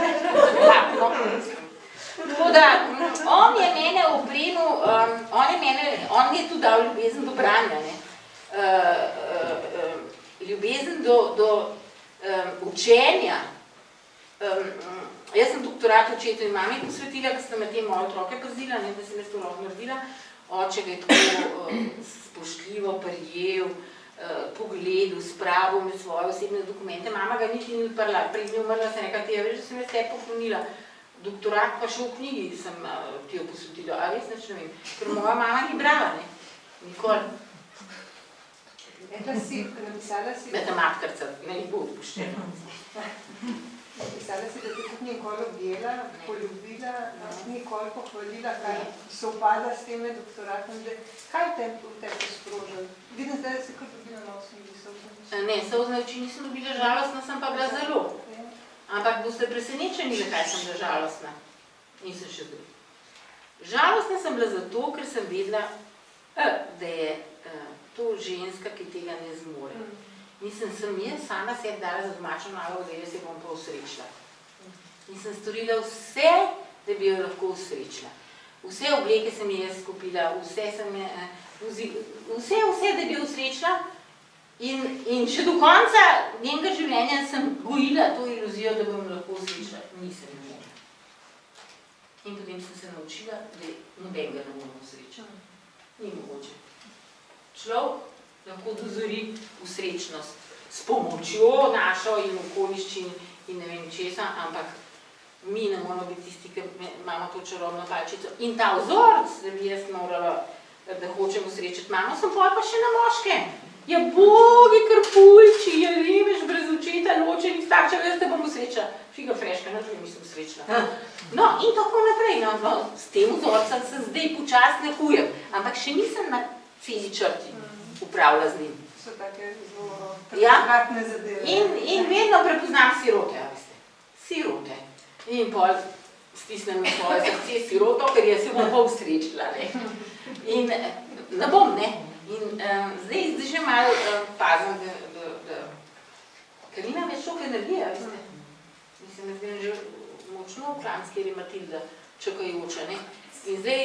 Tako da, on je mene opremil, on mi je tudi dal ljubezen do branja, ne. Ljubezen do učenja. Jaz sem doktorat očetu in mami posvetila, ker sta me te moje otroke pazila, ne, da sem jaz to lahko naredila. Oče ga je tako spoštljivo prijel, pogledal, spravil med svoje osebne dokumente. Mama ga niti ni odprla, pred njo umrla se nekaj tega, veš, da sem jaz te poklonila. Doktorat pa še v knjigi sem ti jo posvetila, a res neč ne vem. Ker moja mama ni brala, ne, nikoli. Rekla si, napisala si... Matematikarica, ne bo odpuščena. Napisala si, da te tudi nikoli objela, poljubila, nikoli pohvalila, kaj sovpada s teme doktoratom. Kaj v tebi sprožil? Vidim zdaj, da si kar dobila na 8 visokih. Ne, solzne oči nisem dobila, žalostna sem pa bila zelo. Ampak boste presenečeni, zakaj sem bila žalostna. Nisem še zdaj. Žalostna sem bila zato, ker sem vedela, da je to ženska, ki tega ne zmore. Mislim, sem jaz sama sebi dala za domačo nalogo, da jaz se bom pa usrečila. In sem storila vse, da bi jo lahko usrečila. Vse obleke sem jaz skupila, vse, da bi jo usrečila. In še do konca njenega življenja sem gojila to iluzijo, da bom lahko usrečila. Nisem imela. In potem sem se naučila, da nobenega ne bomo usrečila. Ni mogoče. Človek lahko dozori usrečnost s pomočjo našo in okoliščin in ne vem česa, ampak mi ne moramo biti tisti, ki imamo to čarobno palčico. In ta vzorc, da bi jaz morala, da hočem usrečiti mamo, sem pa še na moške. Ja, bogi krpulči, ja, revež brez očeta, ločenih starčev, jaz te bom usrečila. Figa freška, ne želim, nisem usrečila. No, in tako naprej. No, s tem vzorcem se zdaj počasno kujem, ampak še nisem na celi črti upravila z njim. So take zelo preobratne zadeve. In vedno prepoznam sirote, a veste. Sirote. In pol stisnem na svoje srce siroto, ker jaz se bom pa usrečila, ne. In ne bom, ne. In zdaj že malo pazim, ker nimam več toliko energije, veste. Mislim, da zdaj že močno v klanski, kjer je Matilda čakajoča, ne. In zdaj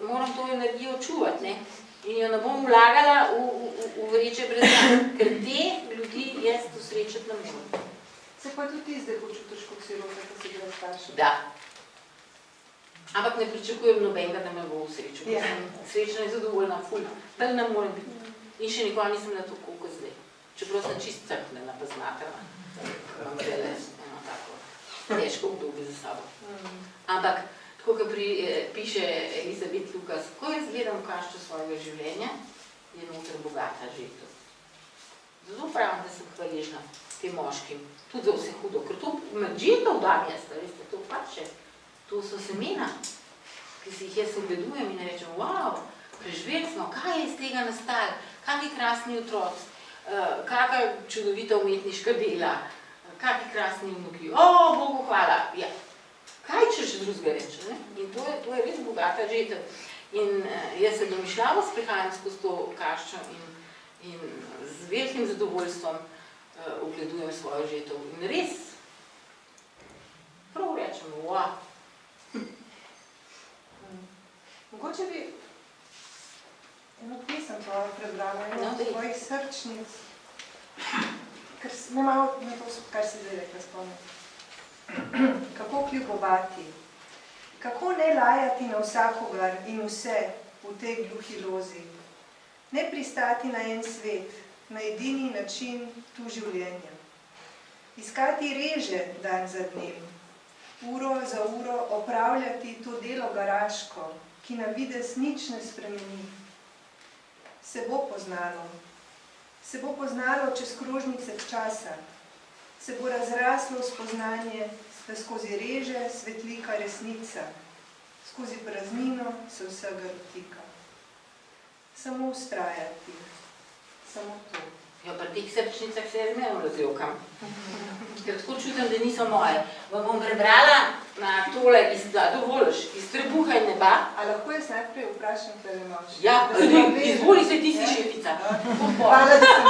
moram to energijo čuvati, ne. In jo ne bom vlagala v vreče brez dna, ker te ljudi jaz usrečati ne morem. Se pa tudi ti zdaj počutiš kot sirota, ko si bila starša? Da. Ampak ne pričakujem nobenega, da me bo usrečil. Ja. Srečna in zadovoljna, ful, pa ne morem biti. In še nikoli nisem bila tako kot zdaj. Čeprav sem čist crknena, pa zmatrana. Imam zdaj eno tako težko obdobje za sabo. Ampak, tako kot piše Elizabeth Lukas, ko jaz gledam v kašču svojega življenja, je noter bogata žetev. Zelo pravim, da sem hvaležna tem moškim, tudi za vse hudo, ker to med žetev dam jaz, veste, to pače. To so semena, ki si jih jaz obledujem in rečem, wow, preživeli smo, kaj je iz tega nastalo, kakvi krasni otroci, kakva čudovita umetniška dela, kakvi krasni vnuki, Bogu hvala, ja. Kaj če še drugega reče, ne? In to je res bogata žetev. In jaz se domišljavo sprehajam skozi to kaščo in z velikim zadovoljstvom ogledujem svojo žetev. In res, prav rečem, wow. Mogoče bi eno pesem tvojo prebrala, eno tvojih srčnic, ker me malo na to, kar si zdaj rekla, spomnim. Kako kljubovati, kako ne lajati na vsakogar in vse v tej gluhi lozi, ne pristati na en svet, na edini način tu življenja. Iskati reže dan za dnem, uro za uro opravljati to delo garaško, ki na videz nič ne spremeni. Se bo poznalo čez krožnice časa, se bo razraslo spoznanje, da skozi reže svetlika resnica, skozi praznino se vsega dotika. Samo vztrajati, samo to. Ja, pri teh srčnicah se jaz zmerno razjokam, ker tako čutim, da niso moje. Vam bom prebrala na tole, dovoliš, iz Trebuha in neba. A lahko jaz najprej vprašam, kaj je noč? Ja, izvoli se, ti si šefica. Hvala, da sem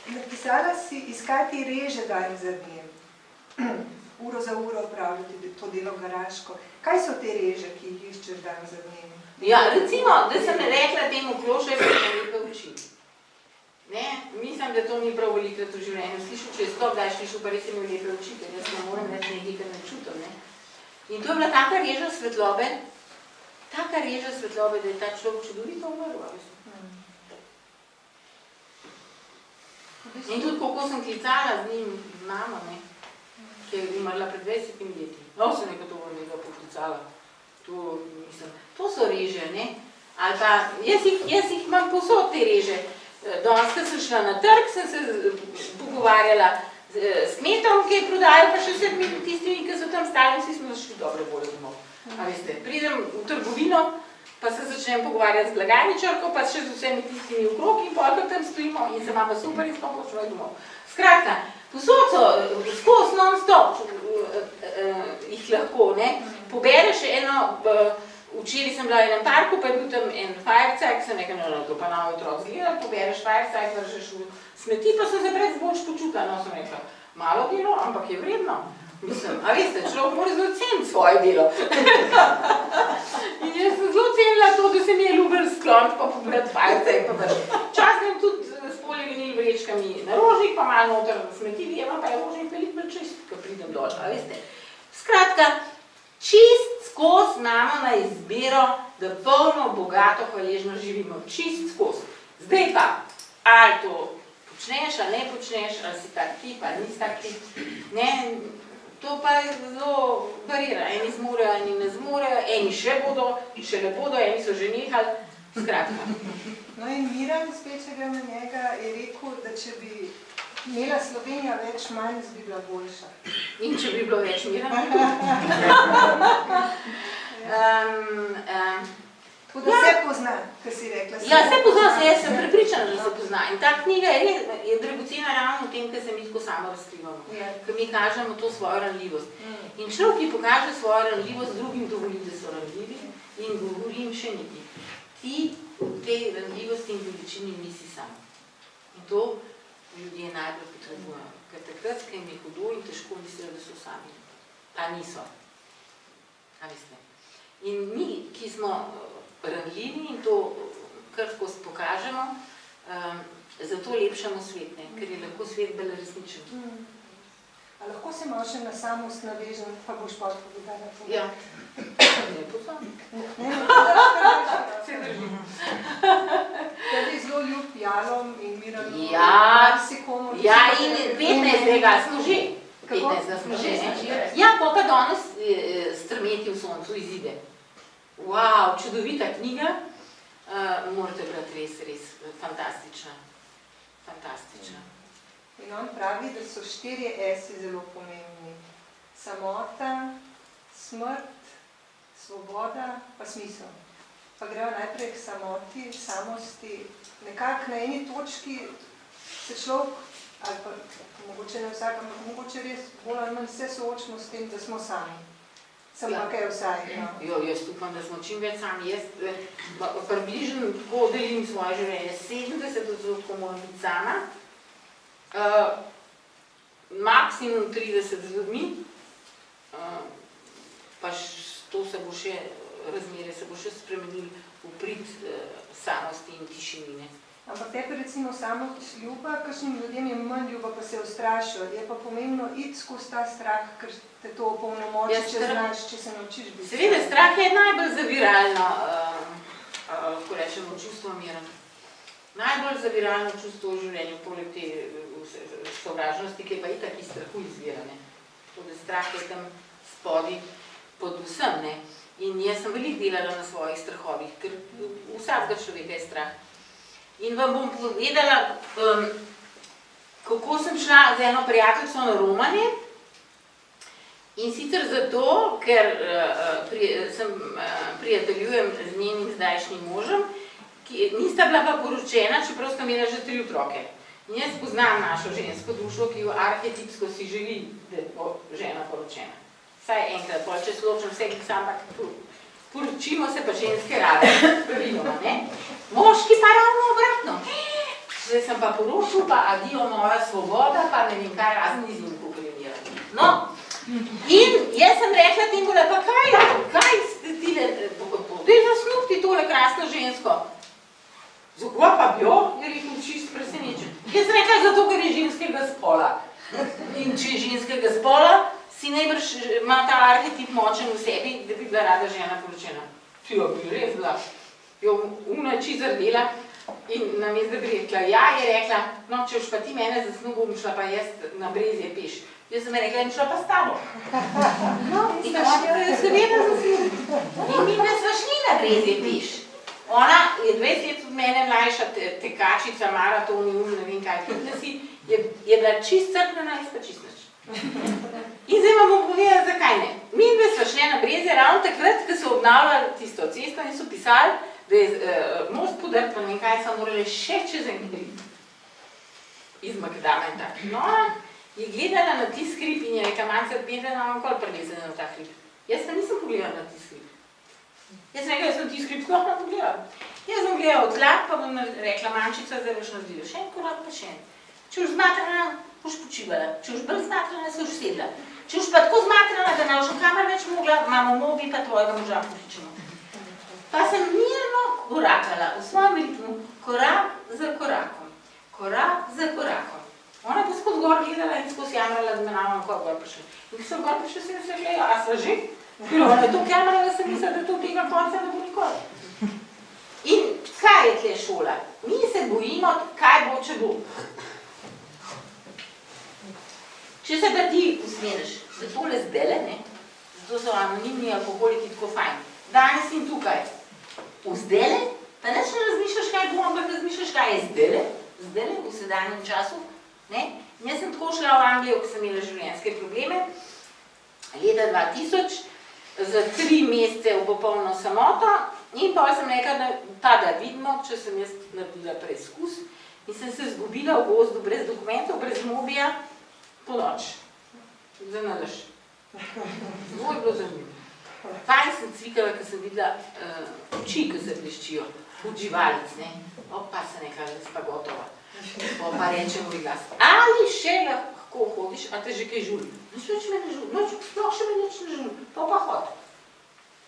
napisala si iskati reže dan za dnem, uro za uro opravljati to delo garaško. Kaj so te reže, ki jih iščeš dan za dnem? Ja, recimo, da sem rekla temu klošaju, da sem lepe oči. Ne, mislim, da to ni prav velikrat v življenju slišal, če je sploh kdaj slišal, pa res imel lepe oči, ker jaz ne moram reči nekaj, kar ne čutim. In to je bila taka reža svetlobe, da je ta človek čudovito umrl. In tudi kako sem klicala z njim mamo, ki je umrla pred 20 leti. No, sem nekaj to vrnila poklicala. To so reže, ne? Ali pa, jaz jih imam posod te reže. Danes, ko sem šla na trg, sem se pogovarjala s kmetom, ki je prodajal, pa še vse tistimi, ki so tam stali, vsi smo zašli dobre bolje domov. A veste, pridem v trgovino, pa se začnem pogovarjati z blagajničarko, pa še z vsemi tistimi okrog in polk tam stojimo in se imamo super in smo pošli domov. Skratka, posod so, skozi non-stop jih lahko, ne? Pobereš eno, včeraj sem bila v enem parku, pa je bil tam en firecajk, sem nekaj, to pa nam otrok zgleda, pobereš firecajk, vržeš v smeti, pa sem se brez boč počutila, no sem rekla, malo delo, ampak je vredno. Mislim, a veste, človek mora zelo ceniti svoje delo. In jaz sem zelo cenila to, da se mi je ljubel skloniti, pa pobrati firecajk, pa vrš. Čas grem tudi s polivinil vrečkami na rožnik, pa malo noter smeti, vijema, pa je rožnik veliko bolj čist, ko pridem dol, a veste. Skratka, čist skozi imamo na izbiro, da polno, bogato, hvaležno živimo. Čist skozi. Zdaj pa, ali to počneš, ali ne počneš, ali si tak tip, ali nisi tak tip. Ne, to pa je zelo varira. Eni zmorejo, eni ne zmorejo, eni še ne bodo, eni so že nehali. Skratka. No in Miran, spet če grem na njega, je rekel, da če bi imela Slovenija več manj, bi bila boljša. In če bi bilo več Miran? Tako da se pozna. ko si rekla. Ja, se pozna, jaz sem prepričana, da se pozna. In ta knjiga je dragocena ravno v tem, ker se mi tako samo razkrivamo. Ker mi kažemo to svojo ranljivost. In človek, ki pokaže svojo ranljivost, drugim dovoli, da so ranljivi in govorim še niti. Ti v tej ranljivosti in veličini nisi sam. In to ljudje najbolj potrebujejo. Ker takrat, ko jim je hudo in težko, mislijo, da so sami. Pa niso. A misle. In mi, ki smo ranljivi in to kar skozi pokažemo, zato lepšamo svet, ne? Ker je lahko svet bolj resničen. A lahko se malo še na samost navežem, pa boš pa povedala? Ja. Ne pozvam. Se držim. Tebi zelo ljub Jalom in Mirano. Ja, ja, in 15. smo že. 15. smo že. Ja, pa danes Strmeti v soncu izide. Wow, čudovita knjiga. Morate brati res fantastična. Fantastična. In on pravi, da so 4 S-i zelo pomembni. Samota, smrt, svoboda, pa smisel. Pa grejo najprej k samoti, samosti. Nekako na eni točki se človek, ali pa mogoče ne vsak, ampak mogoče res bolj ali manj se soočimo s tem, da smo sami. Sem pa kaj vsaj. Jo, jaz upam, da smo čim več sami. Jaz približno tako delim svoje življenje. 70% moram biti sama, maksimum 30 z ljudmi, pa to se bo še, razmere se bo še spremenili v prid samosti in tišinine. Ampak tebi recimo samo ljuba, kakšnim ljudem je manj ljuba, pa se ustrašijo. Je pa pomembno iti skozi ta strah, ker te to opolnomoči, če znaš, če se naučiš biti. Seveda, strah je najbolj zaviralno, ko rečemo, čustvo miren. Najbolj zaviralno čustvo v življenju, poleg te sovražnosti, ki je pa itak iz strahu izvirane. Tako da strah je tam spodi pod vsem, ne. In jaz sem veliko delala na svojih strahovih, ker vsakega človeka je strah. In vam bom povedala, kako sem šla z eno prijateljico na romanje. In sicer zato, ker prijateljujem z njenim zdajšnjim možem, ki nista bila pa poročena, čeprav sta imela že 3 otroke. In jaz poznam našo žensko dušo, ki jo arhetipsko si želi, da bo žena poročena. Vsaj enkrat, bolj če sločem vse, ki sam pa poročimo se pa ženske rade, praviloma, ne? Moški pa ravno obratno. Zdaj sem pa poročil, pa adijo moja svoboda, pa ne vem kaj, razen izjemko primerati. No, in jaz sem rekla temu, pa kaj ste tile, dej zasnupti tole krasno žensko. Zakaj pa bi jo? Je rekel čist presenečen. Jaz sem rekla, zato, ker je ženskega spola. In če je ženskega spola, si najbrž ima ta arhetip močen v sebi, da bi bila rada žena poročena. Jo, bi res bila. Jo, una čizardela in namesto, da bi rekla, ja, je rekla, no, če už pa ti mene zasnu, bom šla pa jaz na Brezje peš. Jaz sem rekla, in šla pa s tabo. No, in seveda zasnu. In mi ne sva šli na Brezje peš. Ona je 20 let od mene mlajša tekačica, maratoni, ne vem kaj, fitnessi, je bila čist crkvena, jaz pa čist nič. In zdaj vam bom povedala, zakaj ne. Mi dve sva šli na Brezje ravno takrat, ko so obnavljali tisto cesto in so pisali, da je most podrt, pa ne vem kaj, so morali še čez en hrib iz Makdamenta. No, je gledala na tisti hrib in je rekla, manj se odpete, da vam kol prelezene v ta hrib. Jaz pa nisem pogledala na tisti hrib. Jaz sem rekla, jaz sem tisti hrib sploh ne pogledala. Jaz sem gledala odlak, pa bom rekla, manjčica, zdaj boš naredila še en korak, pa še en. Če už zmatrana, boš počivala. Če už bolj zmatrana, se už sedla. Če už pa tako zmatrana, da ne boš v kamar več mogla, imamo mobi pa tvojega moža požičemo. Pa sem mirno korakala v svojem ritmu, korak za korakom. Korak za korakom. Ona pa skozi gor gledala in skozi jamrala, da me navam kor gor prišla. In ko sem gor prišla, sem se rekla, a sva že? Ker ona je to jamrala, da sem mislila, da to tega konca ne bo nikoli. In kaj je tle šola? Mi se bojimo, kaj bo, če bo. Če se pa ti usmeriš, da tole zdele, ne, zato so anonimni alkoholiki tako fajn. Danes in tukaj. V zdele, pa neč ne razmišljaš, kaj bo, ampak razmišljaš, kaj je zdele, v sedanjem času. Ne? In jaz sem tako šla v Anglijo, ko sem imela življenjske probleme, leta 2000, za 3 mesece v popolno samoto in potem sem rekla, da vidimo, če sem jaz naredila preizkus in sem se zgubila v gozdu brez dokumentov, brez mobija, po noč. Za nalaž. Zelo je bilo zanimivo. Fajn sem cvikala, ker sem videla oči, ki se bleščijo, od živalic, ne. Opa, se nekaj, jaz pa gotova. Pa reče moj glas, ali še lahko hodiš, a te že kaj žuli? Nič me ne žuli, sploh še me nič ne žuli, pa hod.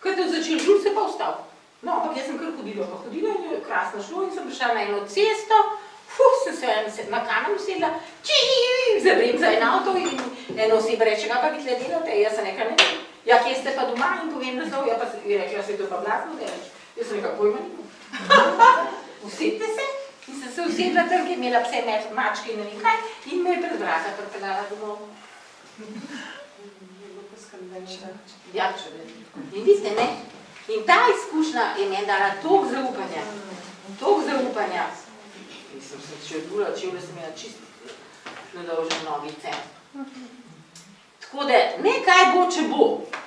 Ko te začel žul, se pa vstal. No, ampak jaz sem kar hodila in je krasno šlo in sem prišla na eno cesto, sem se na kamen usedla, zabrem za en avto in eno oseba reče, kaj pa vi tle delate? Jaz sem nekaj ne vem. Ja, kje ste pa doma in povem naslov, ja pa je rekla, se je to pa blazno delaš. Jaz sem nekaj pojma nimam. Usedite se in sem se usedla tam, ki je imela vse mačke in ne vem kaj in me je pred vrata pripeljala domov. Ja, če vem. In vidite, ne? In ta izkušnja je meni dala toliko zaupanja. Mislim, sem še odbula, čevlja sem imela čisto nadolžen nogice. Tako da, ne kaj bo, če bo.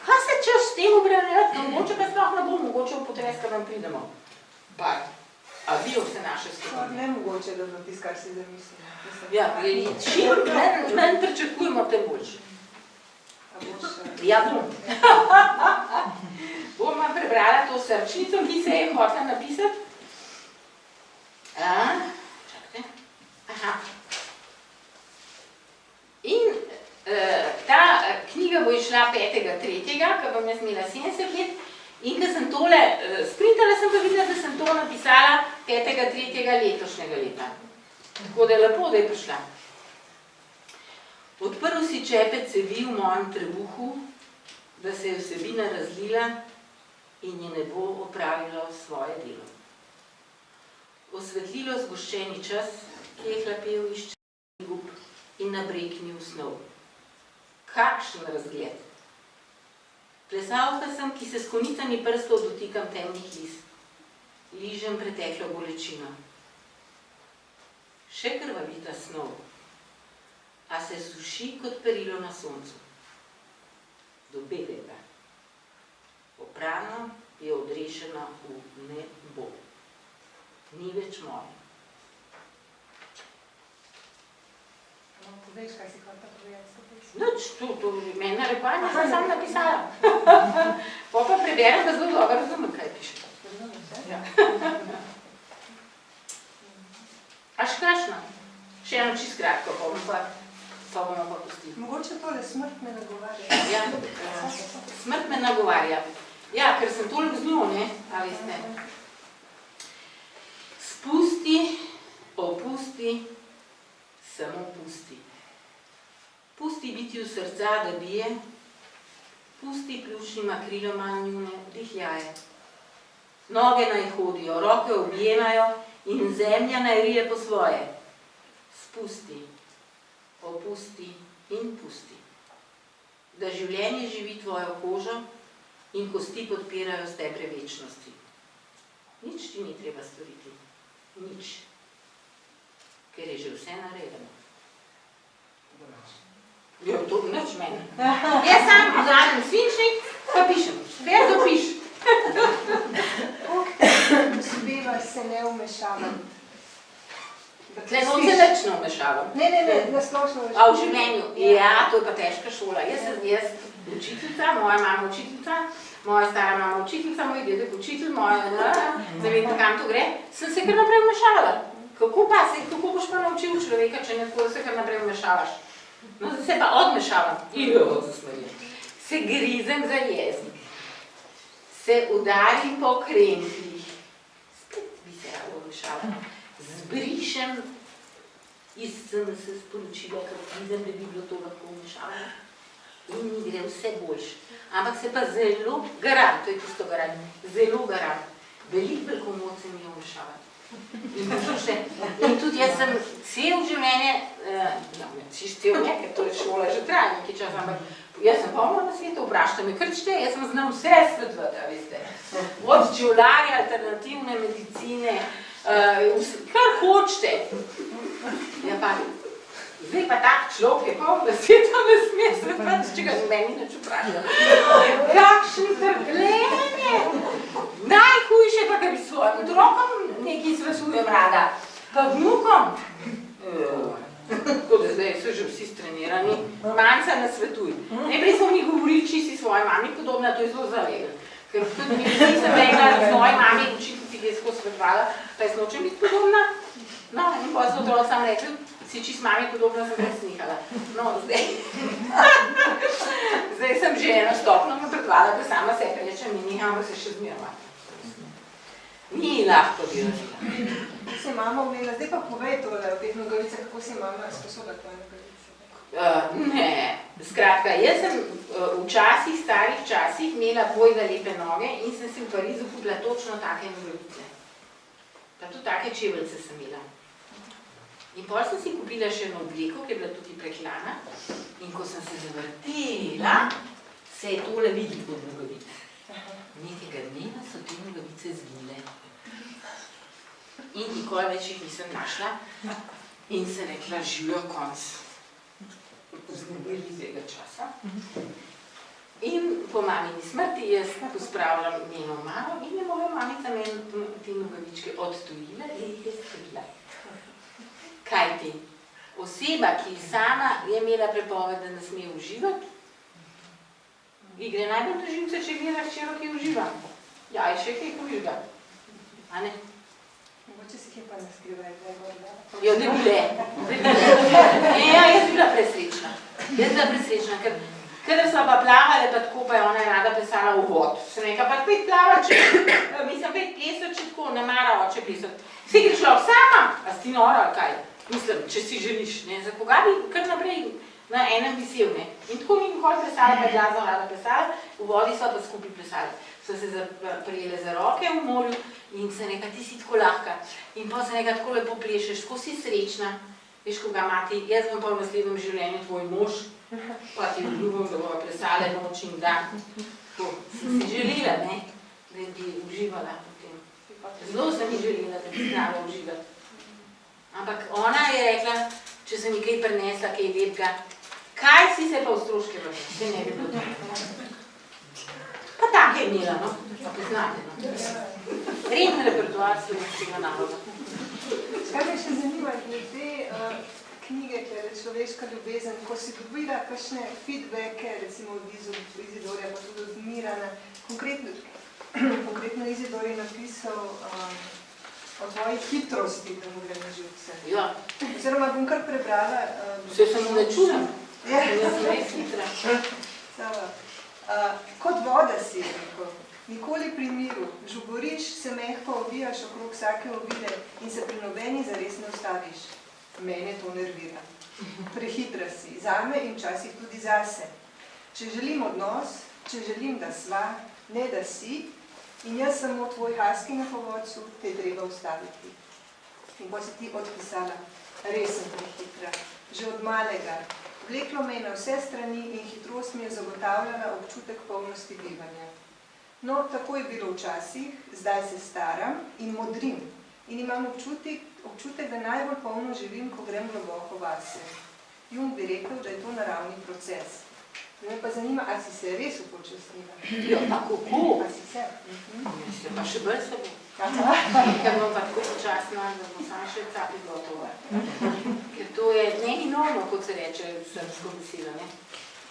Kaj se češ s tem obremenjati, mogoče pa sploh ne bo, mogoče v potres, kar nam pridemo. Par. A vi vse naše skupaj. Ne mogoče, da bo tisto, kar si zamislila. Ja, čim manj pričakujemo, tem boljše. Ja, bom. Bom vam prebrala to srčnico, ki se je hotela napisati. Čakajte. Aha. In ta knjiga bo išla 5.3., ko bom jaz imela 70 let, in ko sem tole sprintala, sem pa videla, da sem to napisala 5.3. letošnjega leta. Tako da je lepo, da je prišla. Odprl si čepec cevi v mojem trebuhu, da se je vsebina razlila in je nebo opravilo svoje delo. Osvetlilo zgoščeni čas, ki je hlapel iz črnih gub in nabreknil snov. Kakšen razgled! Plesalka sem, ki se s konicami prstov dotikam temnih lis. Ližem preteklo bolečino. Še krvavita snov, a se suši kot perilo na soncu. Do belega. Oprano je odrešena v nebo. Ni več moje. Poveš, kaj si hvala povedati? Noč, to meni narekovanje sem sam napisala. Pa preberem, da zelo dobro razumem, kaj piše. Až kakšno? Še eno čisto kratko, pa bomo pa pustili. Mogoče tole smrt me nagovarja. Ja, smrt me nagovarja. Ja, ker sem toliko z njo, ne, a veste. Spusti, opusti, samo pusti. Pusti bitju srca, da bije, pusti pljučnima kriloma njune dihljaje. Noge naj hodijo, roke objemajo in zemlja naj rije po svoje. Spusti, opusti in pusti. Da življenje živi tvojo kožo in kosti podpirajo stebre večnosti. Nič ti ni treba storiti. Nič. Ker je že vse narejeno. Ja, to nič meni. Jaz sam vzamem svinčnik, pa pišem. Verzo piš. Uspeva se ne vmešavam. Tle non se nič ne vmešavam. Ne, nasplošno vmešavam. A v življenju? Ja, to je pa težka šola. Jaz učiteljica, moja mama učiteljica, moja stara mama učiteljica, moj dedek učitelj, zavedno kam to gre, sem se kar naprej vmešavala. Kako boš pa naučil človeka, če ne tako, da se kar naprej vmešavaš? No, zdaj se pa odmešavam. Se grizem za jezik. Se udarim po krempljih. Spet bi se rado odmešavala. Zbrišem iz SMS sporočila, ker vidim, da bi bilo to lahko vmešavalo. In mi gre vse boljše. Ampak se pa zelo garam, to je tisto garam, zelo garam. Veliko komod se mi je vmešavati. In tudi jaz sem cel življenje, cel ne, ker to je šola že traja nekaj čas, ampak jaz sem pomnila na svetu, vprašajte me, krčite, jaz sem znam vse svetovati, veste. Od čevlarja, alternativne medicine, kar hočete. Ja pa, zdaj pa tak človek je poln, da sveta ne sme svetovati, s čega meni nič vprašati. Kakšno trpljenje! Najhujše otroka nasvetuj. Najprej smo mi govorili, če si svoji mami podobna, to je zelo zalegel. Ker tudi mi nisem rekla, da svoji mami učiteljici, ki je skozi svetovala, pa jaz nočem biti podobna. No, in pa so otroci sam rekli, si čist mami podobna, sem res snihala. No, zdaj sem že eno stopno napredvala, da sama se rečem in niham se še zmerma. Ni lahko bi razila. Kako si mama umela? Zdaj pa povej tole o teh nogavicah, kako si mama sposoba tvoje nogavice? Ne, skratka, jaz sem včasih, starih časih imela bojda lepe noge in sem si v Parizu kupila točno take nogavice. Pa tudi take čeveljce sem imela. In potem sem si kupila še eno obleko, ki je bila tudi preklana in ko sem se zavrtela, se je tole videti pod nogavice. Nekega dneva so te nogavice zgile. In nikoli več jih nisem našla in se rekla, živijo konc vznemirljivega časa. In po mamini smrti jaz pospravljam njeno mamo in je moja mamica meni te nogavičke odtujila in jih je skrila. Kaj ti? Oseba, ki sama je imela prepoved, da ne sme uživati, gre najbolj do živce, če gleda hčero, ki uživa. Ja, je še kaj uživa. A ne? Mogoče si kje pa ne skrivaj, da je gorda. Jo, da bile. Ja, jaz bila presrečna. Ker kadar sva pa plavale, pa tako pa je ona rada plesala v vod. Sem rekla, pa pet plavače, mislim, pet plesat, če tako, ne mara oče plesat. Vsi gre šla sama, a si nora ali kaj? Mislim, če si želiš, ne, za koga bi kar naprej na enem visel, ne. In tako ni nikoli plesala, pa je glasno rada plesala, v vodi sva pa skupaj plesala. So se prijele za roke v morju in se nekaj, ti si tako lahka. In pa se nekaj tako lepo plešeš, tako si srečna. Veš, koga mati, jaz bom pa v naslednjem življenju tvoj mož, pa ti obljubim, da bova plesale noč in dan. Tako, sem si želela, ne, da bi uživala potem. Zelo sem mi želela, da bi znala uživati. Ampak ona je rekla, če sem mi kaj prinesla, kaj lepega, kaj si se pa v stroške vršla, se ne bi bilo tako. Pa tako je imela, no, pa poznate, no. Reden repertoar slovenskega naroda. Kaj me še zanima, glede knjige, ker je človeška ljubezen, ko si dobila kakšne feedbacke, recimo od Izidorja, pa tudi od Mirana, konkretno Izidor je napisal o tvoji hitrosti, da mu gre na živce. Ja. Oziroma bom kar prebrala. Vse sem ne čujem, Ja. jaz sem res hitra. Sama. Kot voda si, rekel, nikoli pri miru, žuboriš, se mehko ovijaš okrog vsake ovide in se pri nobeni zares ne ustaviš. Mene to nervira. Prehitra si, zame in včasih tudi zase. Če želim odnos, če želim, da sva, ne da si, in jaz samo tvoj husky na povodcu, te je treba ustaviti. In ko si ti odpisala, res sem prehitra, že od malega. Vleklo me je na vse strani in hitrost mi je zagotavljala občutek polnosti bivanja. No, tako je bilo včasih, zdaj se staram in modrim in imam občutek, da najbolj polno živim, ko grem globoko vase. Jung bi rekel, da je to naravni proces. Me pa zanima, a si se res upočasnila? Ja, pa kako? A si se? Mislim, pa še bolj se bo. Ker bom pa tako počasna, da bom samo še capi gotova. Ker to je neminovno, kot se reče srpsko beseda, ne.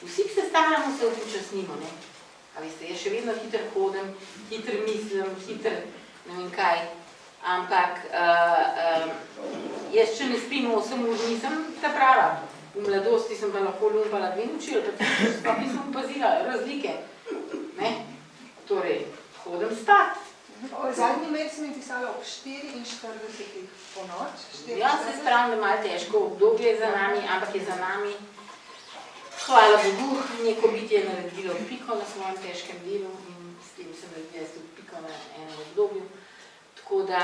Vsi, ki se staramo, se upočasnimo, ne. A veste, jaz še vedno hiter hodem, hiter mislim, hiter ne vem kaj. Ampak jaz, če ne spim 8 ur, nisem ta prava. V mladosti sem pa lahko lumpala 2 noči, ali pa nisem opazila razlike. Ne? Torej, hodem spat. Zadnji mail sem mi pisala ob 44 po noč. Jaz se spravim, da malo težko obdobje je za nami, ampak je za nami. Hvala Bogu, neko bitje je naredilo piko na svojem težkem delu in s tem sem naredila tudi piko na enem obdobju. Tako da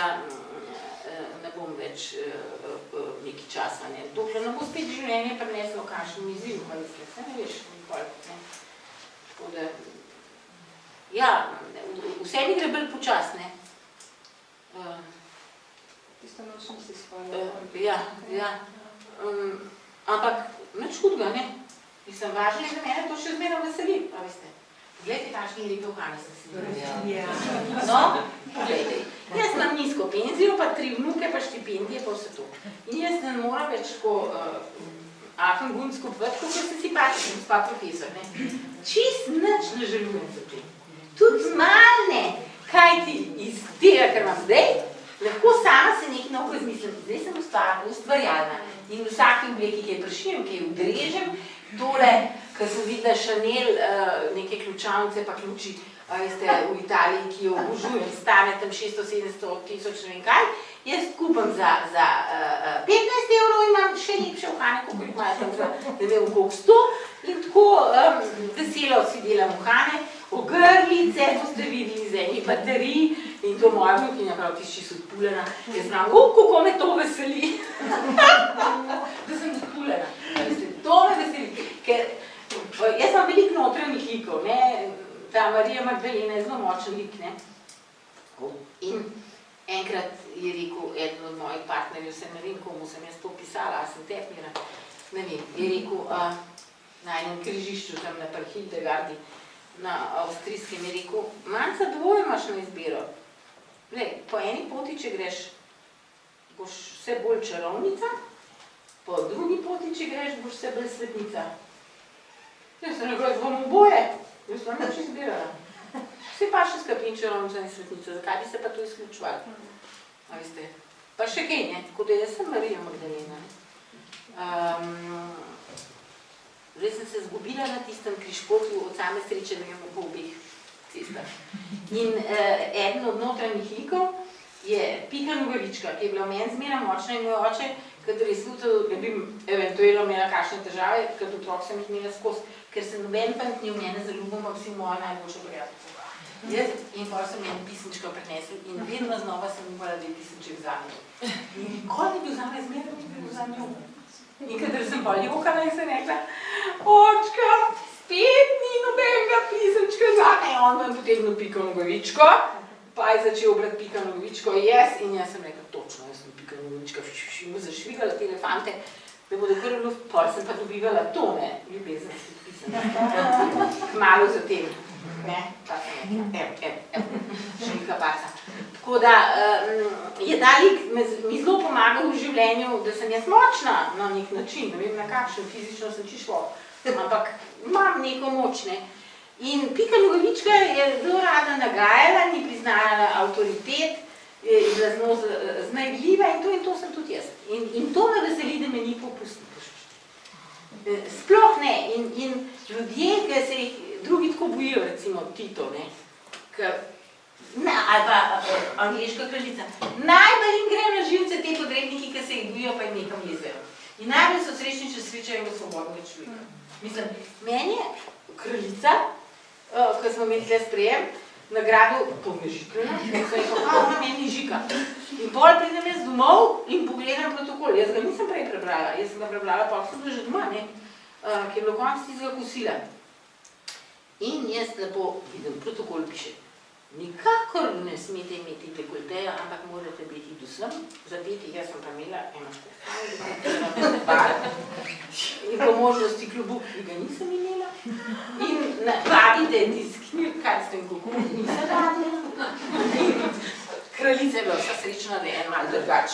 ne bom več nekaj časa, ne. Dokler ne bo spet življenje prineslo kakšen izziv, pa se ne veš nikoli. Tako da, ja, vse mi gre bolj počas, ne. Tisto noč nisi spala. Ja. Ampak nič hudega, ne. Mislim, važno je, da mene to še zmeraj veseli, pa veste. Glejte, kakšni lepe ohane sem si naredila. No, glejte. Jaz imam nizko penzijo, pa 3 vnuke, pa štipendije, pa vse to. In jaz ne moram več tako Afengunsko pot, kako se simpatičen, gospa profesor, ne. Čist nič ne želujem za tem. Tudi mal ne, kaj ti iz tega, kar imam zdaj, lahko sama se nekaj nauko izmislim. Zdaj sem ustvarjalna in v vsaki obleki, ki je prišljem, ki je udrežem, tole, ko sem videla Chanel, neke ključavnice pa ključi, veste, v Italiji, ki jo obožujem, stane tam 600-700 tisoč, ne vem kaj, jaz kupam za 15 evrov, imam še lepše uhane, koliko jih imajo tam za, ne vem, koliko 100, in tako veselo si delam uhane, ogrlice, boste videli z enih baterij, in to moja vnukinja prav tišči so odpuljena, jaz pravim, kako me to veseli, da sem odpuljena, to me veseli, ker jaz imam veliko notranjih likov, ne, ta Marija Magdalena je zelo močen lik, ne, in enkrat je rekel eden od mojih partnerjev, se ne vem, komu sem jaz to pisala, a sem tepnila, ne vem, je rekel na enem križišču tam na Hildegardiji, na avstrijskem, je rekel, manjca dvoje imaš na izbiro. Glej, po eni poti, če greš, boš vse bolj čarovnica, po drugi poti, če greš, boš vse bolj svetnica. Jaz sem rekel, jaz bom oboje, jaz sem nič izbirala. Vse pa še skapin čarovnica in svetnica, zakaj bi se pa to izključovali? A veste, pa še kaj, ne, tako da jaz sem Marija Magdalena. Zdaj sem se zgubila na tistem križpotju od same sreče, ne vem, po obeh cestah. In eden od notranjih likov je Pika Nogavička, ki je bila v meni zmeraj močna in moj oče, kadar je slutil, da bi eventualno imela kakšne težave, kad otrok sem jih imela skozi, ker se noben fant ni v mene zaljubil, ampak si moja najboljša prijateljica. Jaz in potem sem en pisemčko prinesel in vedno znova sem upala, da je pisemček zame. In nikoli ni bil zame, zmeraj ni bil za njo. In kadar sem pa jokala in sem rekla, očka, spet ni nobenega pisemčka zame. On vam potegnil Piko Nogavičko, pa je začel brati Pika Nogavičko, jaz, in jaz sem rekla, točno, jaz sem Pika Nogavička, mu zašvigala te elefante, da bodo kar v luft, pol sem pa dobivala tone ljubezenskih pisem. Kmalu zatem. Ne, pa sem rekla, šlika paca. Tako da je ta lik mi zelo pomagal v življenju, da sem jaz močna na nek način, ne vem na kakšen, fizično sem čišlo, ampak imam neko moč, ne. In Pika Nogavička je zelo rada nagajala, ni priznala avtoritet, je bila zelo znajdljiva in to sem tudi jaz. In to me veseli, da me ni popustno. Sploh ne. In ljudje, ki se jih drugi tako bojijo, recimo Tito, ne, ali pa angleška kraljica, najbolj jim gre na živce te podredniki, ki se jih bojijo, pa jim nekam lezejo. In najbolj so srečni, če srečajo enega svobodnega človeka. Mislim, meni je kraljica, ko smo imeli tle sprejem, nagrado podmežikljena, in so jih ona meni žika. In pol pridem jaz domov in pogledam protokol. Jaz ga nisem prej prebrala, jaz sem ga prebrala, pa sem ga že doma, ne, ki je bilo konc tistega kosila. In jaz lepo vidim, protokol piše, nikakor ne smete imeti dekolteja, ampak morate biti dosem, zadeti, jaz sem pa imela eno škofanje, in po možnosti klobuk, ki ga nisem imela, in vabite tisknir, kaj ste in kako, nisem rabila. Kraljica je bila vsa srečna, da je en malo drugač.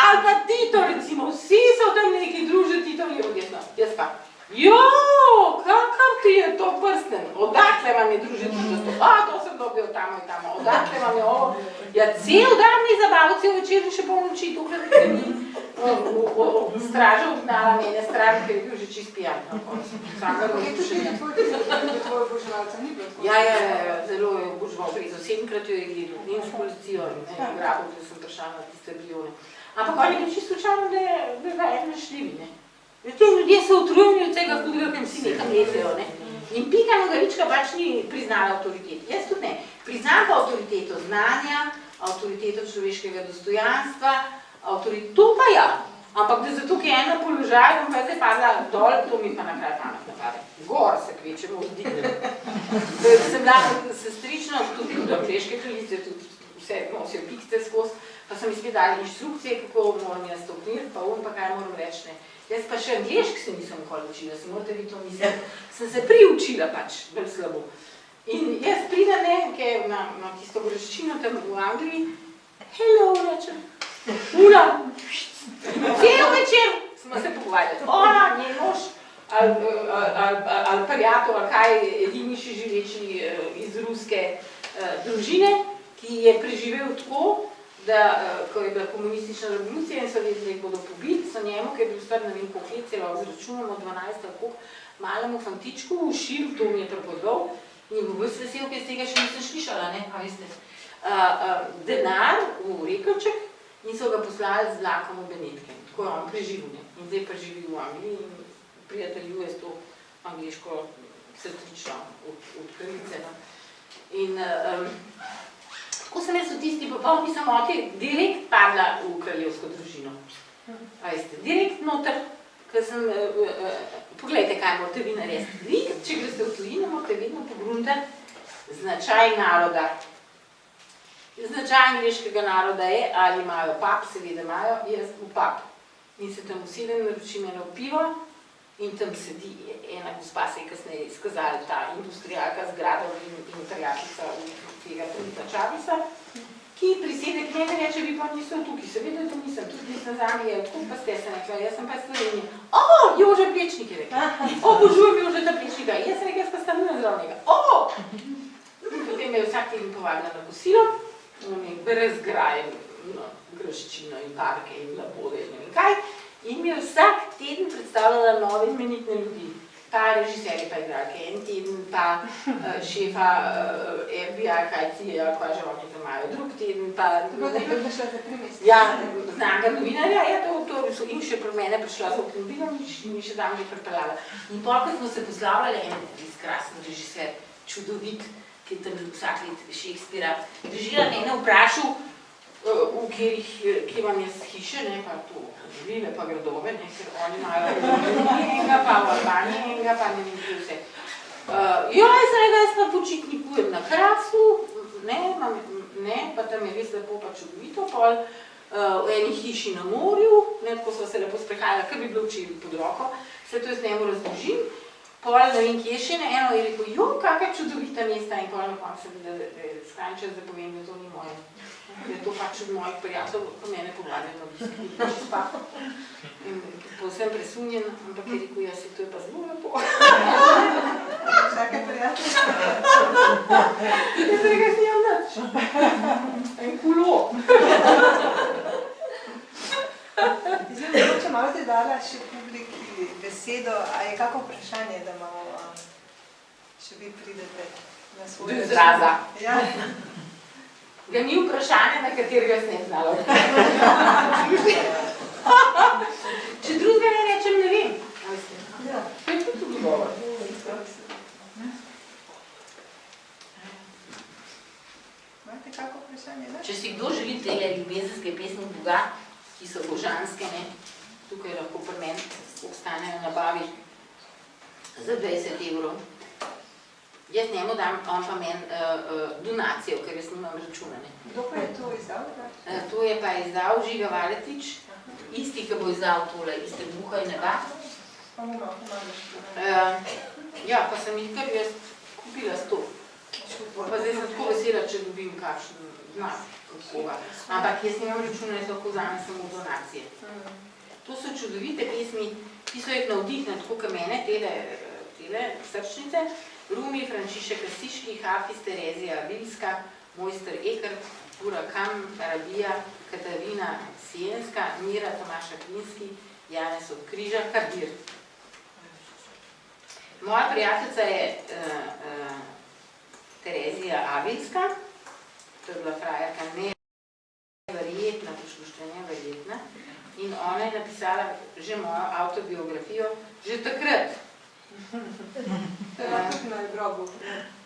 Ali pa Tito, recimo, vsi so tam neki druži, Tito je odjetno, jaz pa, kakav ti je to prsten, odakle vam je druži Tito, to sem dobil tamo in tamo, odakle vam je ovo, ja, cel dan mi zabaval, cel večer še pol noči, tukaj nekaj ni straža odgnala mene stran, ker je bil že čist pijan. Ja, zelo je obožval prezo, 7-krat jo je gledal, in s policijo, in grabo, da sem prišla na tiste bione. Ampak on je bil čisto slučajno, da je ga eno šljivi, ne. Te ljudje so utrujeni od vsega hudega, kem si nekam lezejo, ne. In Pika Nogavička pač ni priznala avtoritet. Jaz tudi ne. Priznam pa avtoriteto znanja, avtoriteto človeškega dostojanstva, to pa ja. Ampak da zato, ki je ena položaj, bom pa zdaj padla dol, to mi pa na kraj pamet napade. Gor se kvečemo vzdignem. Sem bila sestrična, tudi do angleške kraljice, tudi vse nosijo pikce skozi, pa so mi spet dali inštrukcije, kako moram jaz to knjiti, pa kaj moram reči, ne. Jaz pa še angleški se nisem nikoli učila, se morate vi to misliti. Sem se priučila pač, bolj slabo. In jaz pridem, ne, na tisto greščino tam v Angliji, hello, rečem. Cel večer smo se pogovarjali. Ona, njen mož, ali prijatelj, ali kaj, edini še živeči iz ruske družine, ki je preživel tako, da ko je bila komunistična revolucija in so vedeli, da jih bodo pobili, so njemu, ki je bil star, ne vem, koliko let, celo zračunamo 12 ali koliko, malemu fantičku ušil, to mi je prepoznal, in je bil ves vesel, ker z tega še nisem slišala, ne, a veste, denar v rekelček in so ga poslali z vlakom v Benetke, tako je on preživel, ne, in zdaj pa živi v Angliji in prijateljuje s to angliško sestrično od kraljice, no. In tako sem jaz v tisti popolni samoti direkt padla v kraljevsko družino. A veste, direkt noter, ker sem, poglejte, kaj morate vi narediti. Vi, če greste v tujino, morate vedno pogruntati značaj naroda. Značaj angliškega naroda je, ali imajo pub, seveda imajo, jaz v pub. In se tam usedem, naročim eno pivo in tam sedi ena gospa, se je kasneje izkazala, ta industrijalka z gradov in prijateljica tega Princa Charlesa, ki prisede k meni reče, vi pa niste tukaj, seveda to nisem, tudi nisem zame, je, tako pa ste se nekla, jaz sem pa iz Slovenije. O, Jože Plečnik je rekla, obožujem Jožeta Plečnika, jaz sem rekla, jaz pa stanujem zraven njega. Potem me je vsak teden povabila na kosilo, brez grajem, graščino in parke in labode in ne vem kaj, in mi je vsak teden predstavljala nove imenitne ljudi. Pa režiserje pa igralke, en teden pa šefa FBI, kaj ti je, kaj že oni tam imajo, drug teden pa... Tako da je prišla za 3 mesece. Ja, znanga novinarja, ja, to so in še pri mene prišla z avtomobilom in mi še tam že pripeljala. In pol, ko smo se poslavljali, en izkrasen režiser, čudovit, ki je tam vsak let Shakespearea, režira mene vprašal, kje imam jaz hiše, ne, pa to vile pa gradove, ne, ker oni imajo enega, pa v Albaniji enega, pa ne vem, kje vse. Jaz sem rekla, jaz pa počitnikujem na Krasu, ne, pa tam je res lepo pa čudovito, pol v eni hiši na morju, ne, tako so se lepo sprehajala, kar bi bilo včeraj pod roko, vse to jaz njemu razložim, pol ne vem, kje še ne, eno je rekel, jo, kakva čudovita mesta, in pol na koncu sem videla, da je skrajni čas, da povem, da to ni moje. Je to pač od mojih prijatelj, ko mene povabljeno na obisk spa. In povsem presunjen, ampak je rekel, jaz to je pa zelo lepo. Vsake prijatelj? Jaz sem rekla, snimam nič. En kulo. Zdaj, mogoče malo ti dala še publiki besedo, a je kako vprašanje, da malo še vi pridete na svoj... Do izraza. Ja. Da ni vprašanje, na katerega se ne znalo. Če drugega ne rečem, ne vem. Ja. To je tudi govor. Imate kako vprašanje, ne? Če si kdo želi tele ljubezenske pesmi Boga, ki so božanske, ne, tukaj lahko pri meni obstanejo nabavi za 20 €. Jaz njemu dam, on pa meni donacijo, ker jaz nimam računa. Kdo pa je to izdal? To je pa izdal Žiga Valetič, isti, ki bo izdal tole, iste Buha in neba. Pa mu malo pomagaš. Ja, pa sem jih kar jaz kupila 100. Pa zdaj sem tako vesela, če dobim kakšen znak od koga. Ampak jaz nimam računa, jaz lahko vzamem samo donacije. To so čudovite pesmi, ki so jih navdihnili, tako kot mene, tele srčnice. Rumi, Frančišek Asiški, Hafiz, Terezija Avilska, Mojster Ekert, Burakam, Arabija, Katarina Sijenska, Mira Tomaša Klinski, Janez od Križa, Kabir. Moja prijateljica je Terezija Avilska, to je bila frajerka neverjetna, poslušanja verjetna, in ona je napisala že mojo avtobiografijo, že takrat. To je tudi na grobu.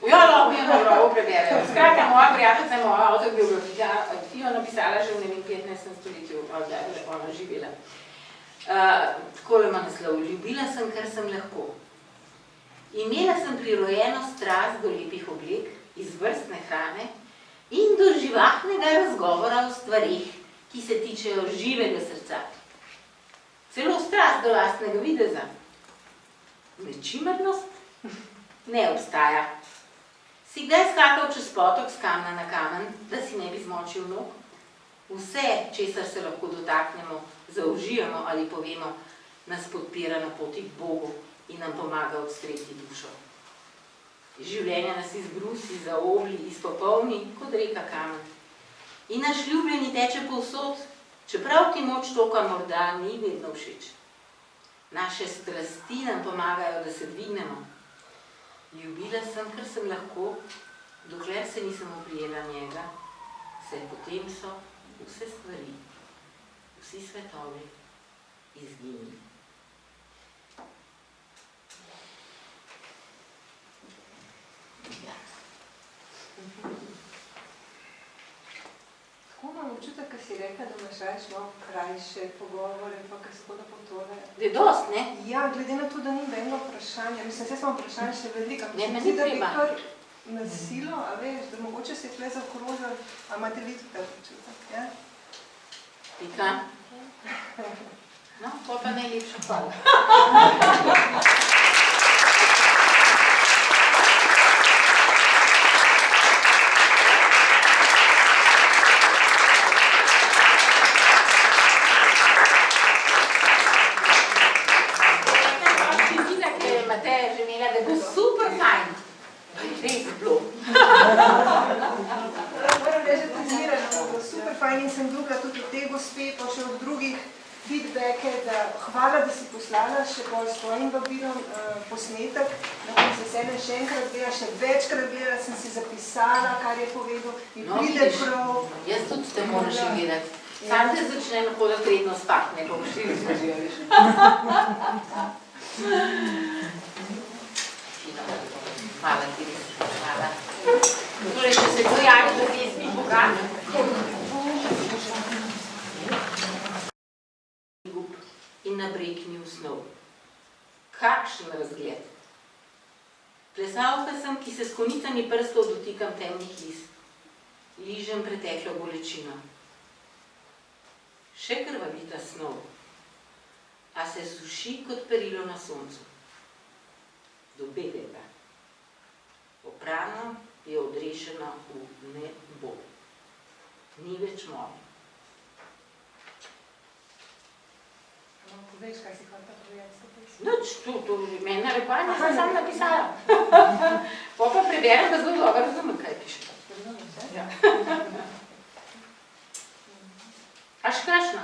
Ja, lahko je na grobu preberejo. Skratka, moja prijateljica je mojo avtobiografijo napisala že v 15. stoletju, da je ona živela. Takole ima naslov. Ljubila sem, kar sem lahko. Imela sem prirojeno strast do lepih oblek, izvrstne hrane in do živahnega razgovora o stvarih, ki se tičejo živega srca. Celo strast do lastnega videza. Nečimrnost ne obstaja. Si kdaj skakal čez potok s kamna na kamen, da si ne bi zmočil nog? Vse, česar se lahko dotaknemo, zaužijemo ali povemo, nas podpira na poti k Bogu in nam pomaga odstreti dušo. Življenje nas izbrusi, zaobli, izpopolni, kot reka kamen. In naš ljubljeni teče povsod, čeprav ti moč toka morda ni vedno všeč. Naše strasti nam pomagajo, da se dvignemo. Ljubila sem, ker sem lahko, dokler se nisem oprijela njega, saj potem so vse stvari, vsi svetovi izginili. Tako imam občutek, ko si rekla, da imaš več malo krajše pogovore, pa ko se bodo potore. Je dost, ne? Ja, glede na to, da ni benega vprašanja. Mislim, vse smo vprašanje še velika. Ne, meni treba. Da bi kar na silo, a veš, da mogoče se tle zaokrožili, a imate vi tudi tak občutek, ja? Pika. No, to pa najlepša hvala. Super fajn. Res bilo. Moram reči, da zmeraj, da bo super fajn in sem dobila tudi od te gospe, pa še od drugih feedbacke, da hvala, da si poslala še bolj s tvojim vabilom posnetek, da bom se sebe še enkrat gledala, še večkrat gledala, sem si zapisala, kar je povedal, mi pride prav. Jaz tudi te moram še gledati. Sam te začnem hodati redno spat, ne bom še izražuješ. Hvala ti, hvala. Torej, če se pojavi za pesmi Boga, in nabrekni v snov. Kakšen razgled. Plesalka sem, ki se s konicami prstov dotikam temnih list. Ližem preteklo bolečino. Še krvavita snov, a se suši kot perilo na soncu. Do belega. Oprano je odrešeno v nebo. Ni več moje. Poveš, kaj si hvala povedati s to pesmi? Nič, to meni narekovanje sem sam napisala. Pa preberem, da zelo dobro razumem, kaj piše. Ja. Až krašno.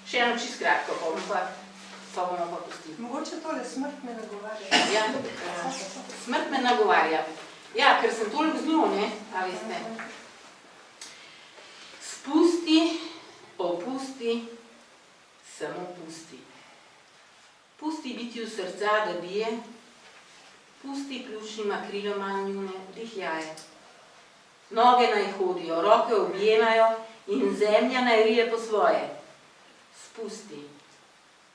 Še eno čisto kratko, pa bomo pa pustili. Mogoče tole smrt me nagovarja. Ja, smrt me nagovarja. Ja, ker sem toliko z njo, ne, a veste. Spusti, opusti, samo pusti. Pusti biti v srca, da bije, pusti pljučnima kriloma njune dihljaje. Noge naj hodijo, roke objemajo in zemlja naj rije po svoje. Spusti,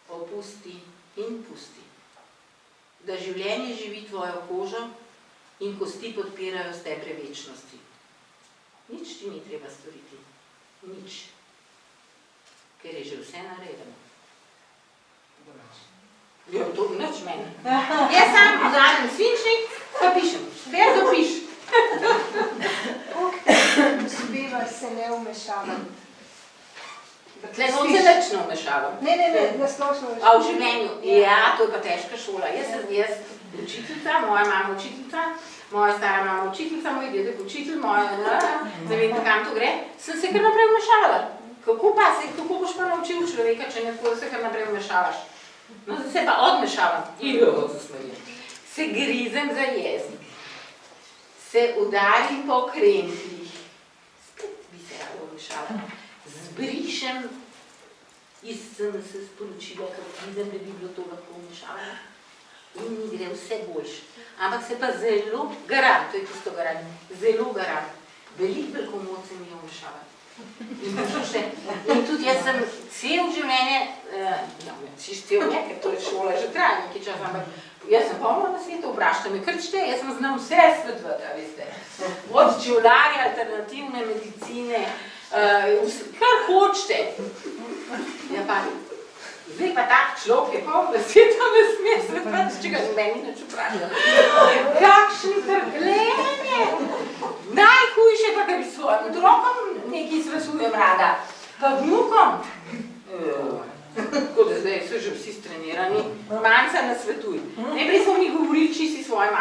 opusti in pusti. Da življenje živi tvojo kožo in kosti podpirajo stebre večnosti. Nič ti ni treba storiti. Nič. Ker je že vse narejeno. Ja, to ni nič meni. Jaz sam vzamem svinčnik, pa pišem. Fer dopiš. Koliko uspeva se ne vmešavati? Tle non se nič ne vmešavam. Ne, na splošno vmešavati. A v življenju? Ja, to je pa težka šola. Jaz učiteljica, moja mama učiteljica, moja stara mama učiteljica, moj dedek učitelj, moja, ne vem, kam to gre, sem se kar naprej vmešavala. Kako boš pa naučil človeka, če ne se kar naprej vmešavaš? No, se pa odmešavam. Se grizem za jezik. Se udarim po krempljih. Spet bi se rado vmešala. Zbrišem iz se sporočila, ker vidim, da bi bilo to lahko vmešavano. In mi gre vse boljše. Ampak se pa zelo garam, to je tisto garam, zelo garam. Veliko komod se mi je vmešavati. In tudi jaz sem cel življenje, cel ne, ker to je šola že traja nekaj čas, ampak jaz sem polno na svetu, vprašajte me, krčite, jaz sem znam vse svetovati, veste. Od čevlarja, alternativne medicine, kar hočete. Ja pa, zdaj pa tak človek je polno na svetu, ne sme svetovati, če ga meni nič vprašati. Kakšni trpljenje! Najhujše pa, da bi svojim otrokom nekaj svetujem rada.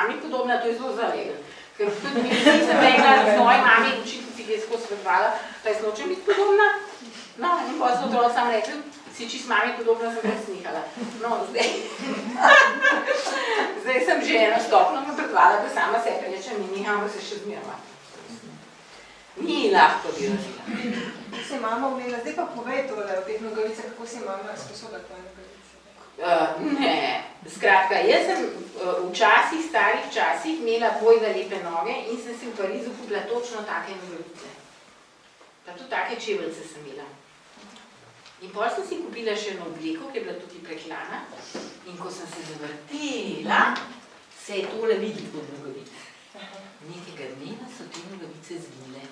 mami podobna, to je zelo zalegel. Ker tudi mi sem rekla z moji mami, učiteljici, ki je skozi svetovala, da jaz nočem biti podobna. No, in pa so otroci sam rekli, si čist mami podobna, sem res snihala. No, zdaj sem že eno stopno napredovala, da sama sebe rečem in niham, da se še zmerama. Ni lahko bi razila. Kako se je mama umela? Zdaj pa povej tole o teh nogavicah, kako se je mama sposobila tvoje nogavice? Ne, skratka, jaz sem včasih, starih časih, imela bojda lepe noge in sem si v Parizu kupila točno take nogavice. Pa tudi take čeveljce sem imela. In potem sem si kupila še eno obleko, ki je bila tukaj preklana in ko sem se zavrtela, se je tole videti pod nogavice. Nekega dneva so te nogavice zginile.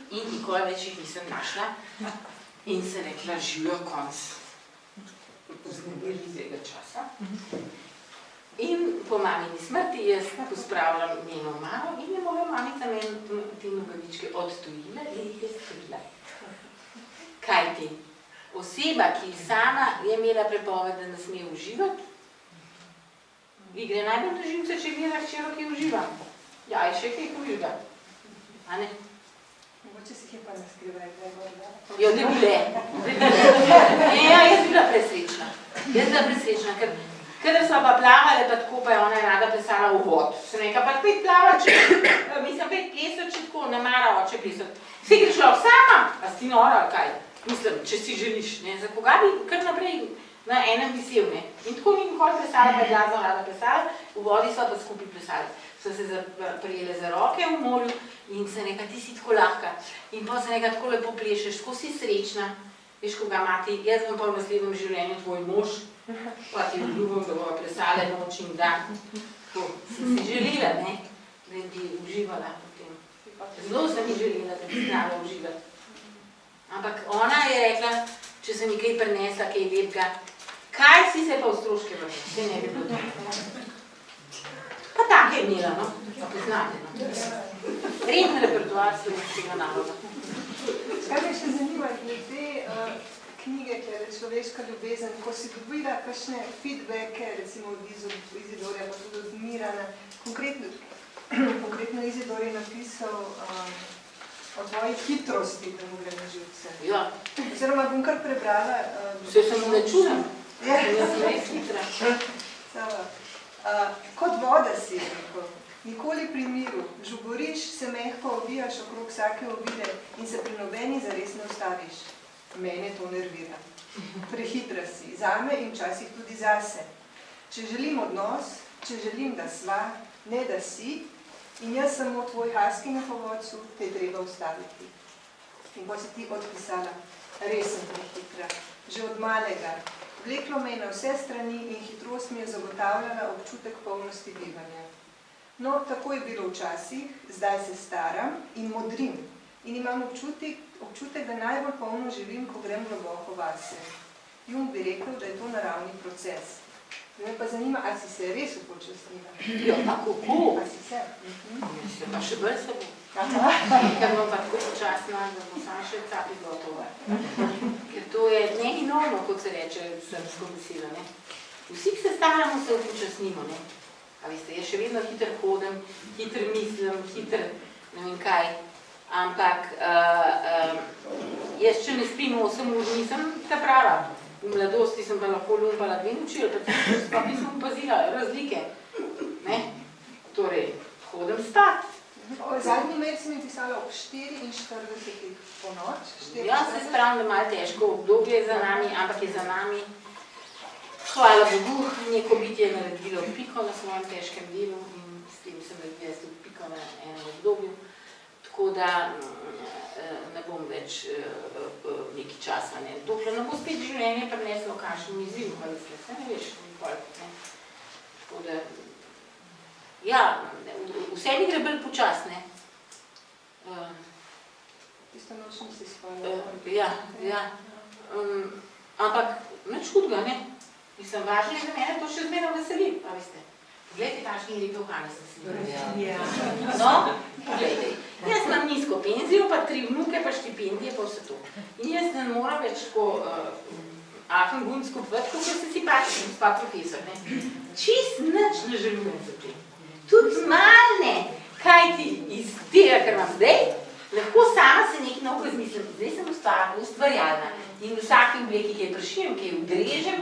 In nikoli več jih nisem našla in se rekla, živijo konc vznemirljivega časa. In po mamini smrti jaz pospravljam njeno mamo in je moja mamica meni te nogavičke odtujila in jih je skrila. Kaj ti? Oseba, ki sama je imela prepoved, da ne sme uživati, vi gre najbolj do živce, če gleda hčero, ki uživa. Ja, je še kaj uživa. A ne? Mogoče si kje pa ne skrivaj, da je gorda. Jo, ne bile. Ja, jaz bila presrečna. Ker kadar sva pa plavale, pa tako pa je ona rada plesala v vod. Sem rekla, pa pet plavač, mislim, pet plesat, če tako ne mara oče plesat. Si greš lahko sama, a si nora, kaj? Mislim, če si želiš, ne? Za koga bi kar naprej na enem visel, ne? In tako ni nikoli plesala, pa je glasno rada plesala, v vodi sva pa skupaj plesali. So se prijele za roke v morju in se nekaj, ti si tako lahka. In pa se nekaj tako lepo plešeš, tako si srečna. Veš, koga mati, jaz bom pa v naslednjem življenju tvoj mož, pa ti obljubim, da bova plesale noč in dan. Tako, sem si želela, ne? Da bi uživala v tem. Zelo sem mi želela, da bi znala uživati. Ampak ona je rekla, če sem mi kaj prinesla, kaj lepega, kaj si se pa v stroške vrti, se ne bi bilo tako. Pa tako je imela, no? Pa poznate, no? Reden repertoar slovenskega naroda. Kaj me še zanima, glede knjige, ki je Človeška ljubezen, ko si dobila kakšne feedbacke, recimo od Izidorja, pa tudi od Mirana, konkretno Izidor je napisal o tvoji hitrosti, da mu gre na živce. Ja. Oziroma bom kar prebrala. Vse sem ne čujem, jaz sem res hitra. Kot voda si, rekel, nikoli pri miru, žuboriš, se mehko ovijaš okrog vsake ovide in se pri nobeni zares ne ustaviš. Mene to nervira. Prehitra si, zame in včasih tudi zase. Če želim odnos, če želim, da sva, ne da si, in jaz samo tvoj haski na povodcu, te je treba ustaviti. In ko si ti odpisala, res sem prehitra, že od malega. Vleklo me je na vse strani in hitrost mi je zagotavljala občutek polnosti bivanja. No, tako je bilo včasih, zdaj se staram in modrim in imam občutek, da najbolj polno živim, ko grem globoko vase. Jung bi rekel, da je to naravni proces. Me pa zanima, ali si se res upočasnila? Ja, pa kako? Ali si se? Mislim, pa še bolj se bo. Ker bom pa tako počasna, da bom sam še capi gotova. Ker to je nehinorno, kot se reče srpsko besedo, ne. Vsi, ki se staramo, se upočasnimo, ne. A veste, jaz še vedno hiter hodem, hiter mislim, hiter ne vem kaj. Ampak jaz, če ne spim 8 ur, nisem ta prava. V mladosti sem pa lahko lumpala 2 noči, ali pa nisem opazila razlike. Ne? Torej, hodem spat. Zadnji mail si mi pisala ob 44 po noč. Ja, se spravim, da malo težko obdobje je za nami, ampak je za nami. Hvala Bogu, neko bitje je naredilo piko na svojem težkem delu in s tem sem naredila tudi piko na enem obdobju. Tako da ne bom več nekaj časa, ne. Dokler ne bo spet življenje prineslo kakšen izziv, pa se ne veš nikoli, ne. Tako da, ja, vse mi gre bolj počasne. Tisto noč nisi spala. Ja. Ampak nič hudega, ne. Mislim, važno je za mene, to še zmerno veseli, pa veste. Poglejte, takšni je rekel Hane sem snimala. No, poglejte. Jaz imam nizko penzijo, pa 3 vnuke, pa štipendije, pa vse to. In jaz ne moram več tako Affengunst kupiti, kako se si pač, gospa profesor, ne. Čist nič ne želujem za tem. Tudi malo ne, kaj ti iz tega, kar imam zdaj, lahko sama se nekaj novega izmislim. Zdaj sem ustvarjalna in v vsaki obleki, ki je prišim, ki jo odrežem,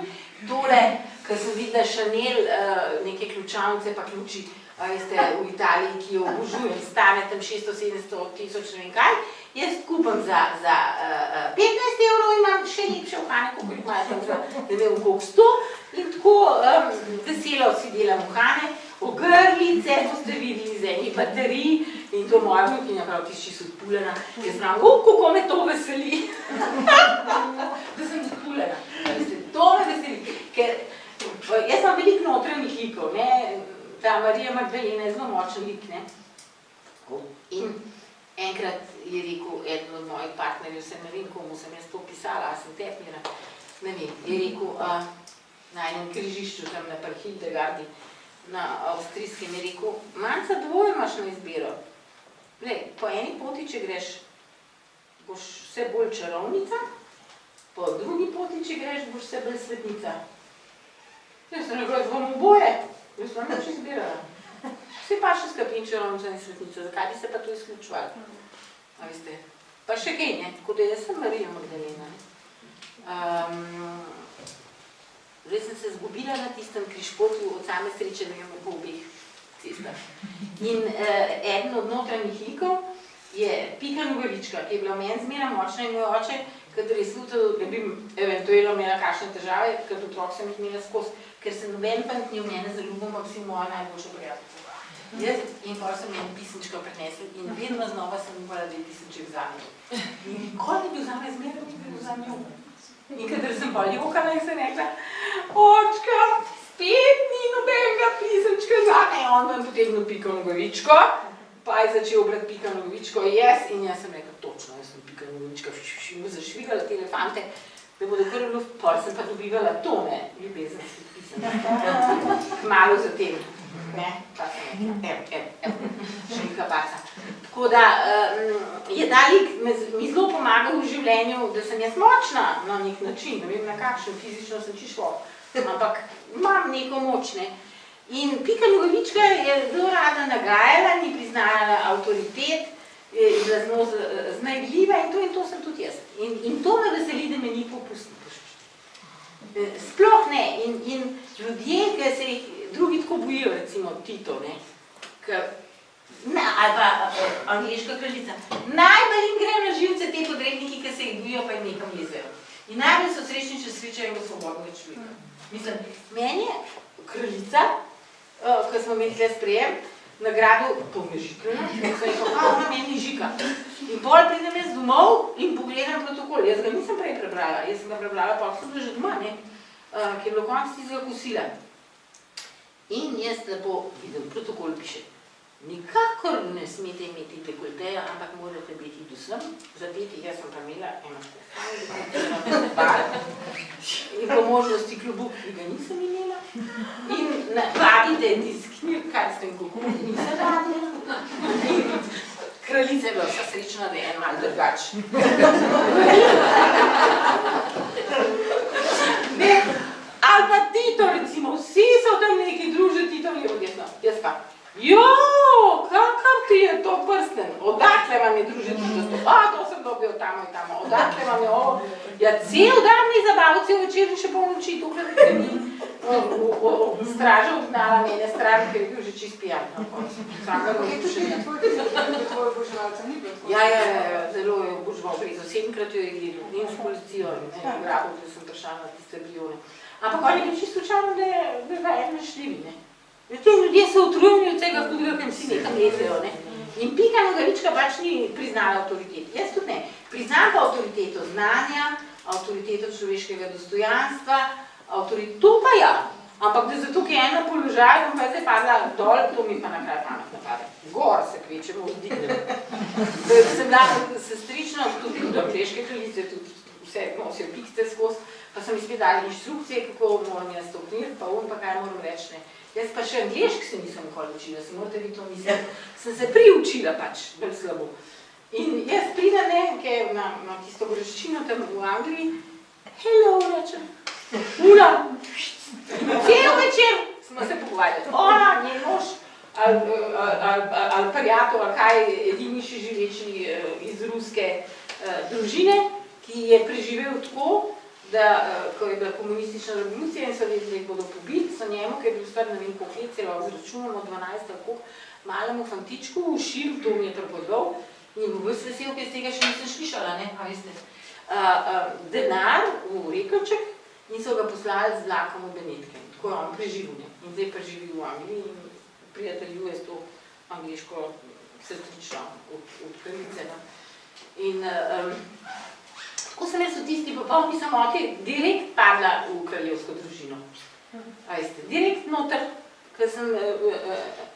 tole, ko sem videla Chanel, neke ključavnice pa ključi, veste, v Italiji, ki jo obožujem, stane tam 600-700 tisoč, ne vem kaj, jaz kupam za 15 evrov, imam še lepše uhane, koliko jih imajo tam za, ne vem, koliko 100, in tako veselo si delam uhane, ogrlice, to ste videli z enih baterij, in to moja vnukinja prav tišči so odpuljena, jaz znam, kako me to veseli, da sem odpuljena, to me veseli, ker jaz imam veliko notranjih likov, ne, ta Marija Magdalena je zelo močen lik, ne, in enkrat je rekel eden od mojih partnerjev, se ne vem, komu sem jaz to pisala, a sem tepnila, ne vem, je rekel na enem križišču tam na Hildegardiji, na avstrijskem, je rekel, Manca, dvoje imaš na izbiro. Glej, po eni poti, če greš, boš vse bolj čarovnica, po drugi poti, če greš, boš vse bolj svetnica. Jaz sem rekel, jaz bom oboje, jaz sem nič izbirala. Vse pa še skapin čarovnica in svetnica, zakaj bi se pa to izključovali? A veste, pa še kaj, ne, tako da jaz sem Marija Magdalena. Zdaj sem se zgubila na tistem križpotu od same sreče, da imamo po obeh cestah. In eden od notranjih likov je Pika Nogavička, ki je bila v meni zmeraj močna in moj oče, kadar je slutil, da bi eventualno imela kakšne težave, kad otrok sem jih imela skozi, ker se noben fant ni v mene zaljubil, ampak si moja najboljša prijateljica. Jaz in potem sem eno pisničko prinesla in vedno znova sem upala, da je pisniček zame. In nikoli ni bil zame, zmeraj ni bil za njo. In kadar sem bolj jokala in sem rekla, očka, spet ni nobenega pisnička zame. On vam potegnil Piko Nogavičko, pa je začel brati Pika Nogavičko, jaz, in jaz sem rekla, točno, jaz sem Pika Nogavička, mu zašvigala te elefante, da bodo kar v luft, pol sem pa dobivala tone ljubezenskih pisanj. Kmalu zatem. Ne, pa sem rekla, šelika baca. Tako da je ta lik mi zelo pomagal v življenju, da sem jaz močna na nek način, ne vem na kakšen, fizično sem čišlo, ampak imam neko moč, ne. In Pika Nogavička je zelo rada nagajala, ni priznala avtoritet, je bila zelo znajgljiva in to sem tudi jaz. In to me veseli, da me ni popustno puščati. Sploh ne, in ljudje, ki se jih drugi tako bojijo, recimo Tito, ne, ali pa angleška kraljica, najbolj jim grejo na živce te podredniki, ki se jih bojijo, pa jim nekam lezejo. In najbolj so srečni, če srečajo v svobodnega človeka. Mislim, meni je kraljica, ko smo imeli tle sprejem, nagrado, to me žikljena, in sem rekel, ona meni žika. In pol pridem jaz domov in pogledam protokol. Jaz ga nisem prej prebrala, jaz sem ga prebrala, pa sem že doma, ne, ki je bilo konc tistega kosila. In jaz lepo vidim, protokol piše, nikakor ne smete imeti dekolteja, ampak morate biti vsem zadeti, jaz sem pa imela eno in po možnosti klobuk, ki ga nisem imela, in vabite tisk knjig, kaj ste in kako, nisem radila. Kraljica je bila vsa srečna, da je en malo drugač. Ali pa Tito, recimo, vsi so tam neki druže, Tito levo desno, jaz pa, kakav ti je to prsten, odakle vam je druže Tito, to sem dobil tamo in tamo, odakle vam je ovo, ja, cel dan mi zabaval, cel večer in še polnoči, tukaj da ni straža odgnala mene, straža, ker je bil že čist pijan. Je to tudi tvoj oboževalca, ni bilo tvoj? Ja, zelo je oboževal Brezo, 7-krat jo je gledal, in s policijo, in grabov, da sem prišla na tiste bione. Ampak on je bil čisto slučajno, da je ga eno šljivi, ne. Te ljudje so utrujeni od vsega hudega, kem si nekam lezejo, ne. In Pika Nogavička pač ni priznala avtoritet. Jaz tudi ne. Priznam pa avtoriteto znanja, avtoriteto človeškega dostojanstva, to pa ja. Ampak da zato, ki je ena položaj, bom pa zdaj padla dol, to mi pa na kraj pamet napade. Gor se kvečemo vzdignem. Sem bila sestrična, tudi od angleške kraljice, tudi vse nosijo pikce skozi, pa so mi spet dali inštrukcije, kako moram jaz to knjig, pa pa kaj moram reči, ne. Jaz pa še anglešk se nisem nikoli učila, se morate vi to misliti. Sem se priučila pač, bolj slabo. In jaz pridem, ne, na tisto greščino tam v Angliji, hello, rečem. Ura, cel večer smo se pogovarjali. Ona, njen mož, ali prijatelj, ali kaj, edini še živeči iz ruske družine, ki je preživel tako, da ko je bila komunistična revolucija in so vedeli, da jih bodo pobili, so njemu, ker je bil star, ne vem, koliko let, celo zračunamo 12 ali koliko, malemu fantičku ušil, to mi je prepodoval, in je bil ves vesel, ker z tega še nisem slišala, ne, a veste, denar v Rekelček in so ga poslali z vlakom v Benetke. Tako je on preživel, ne, in zdaj preživi v Angliji in prijateljuje s to angliško sestrično od kraljice. In tako sem jaz v tisti popolni samoti direkt padla v kraljevsko družino. A veste, direkt noter, ker sem,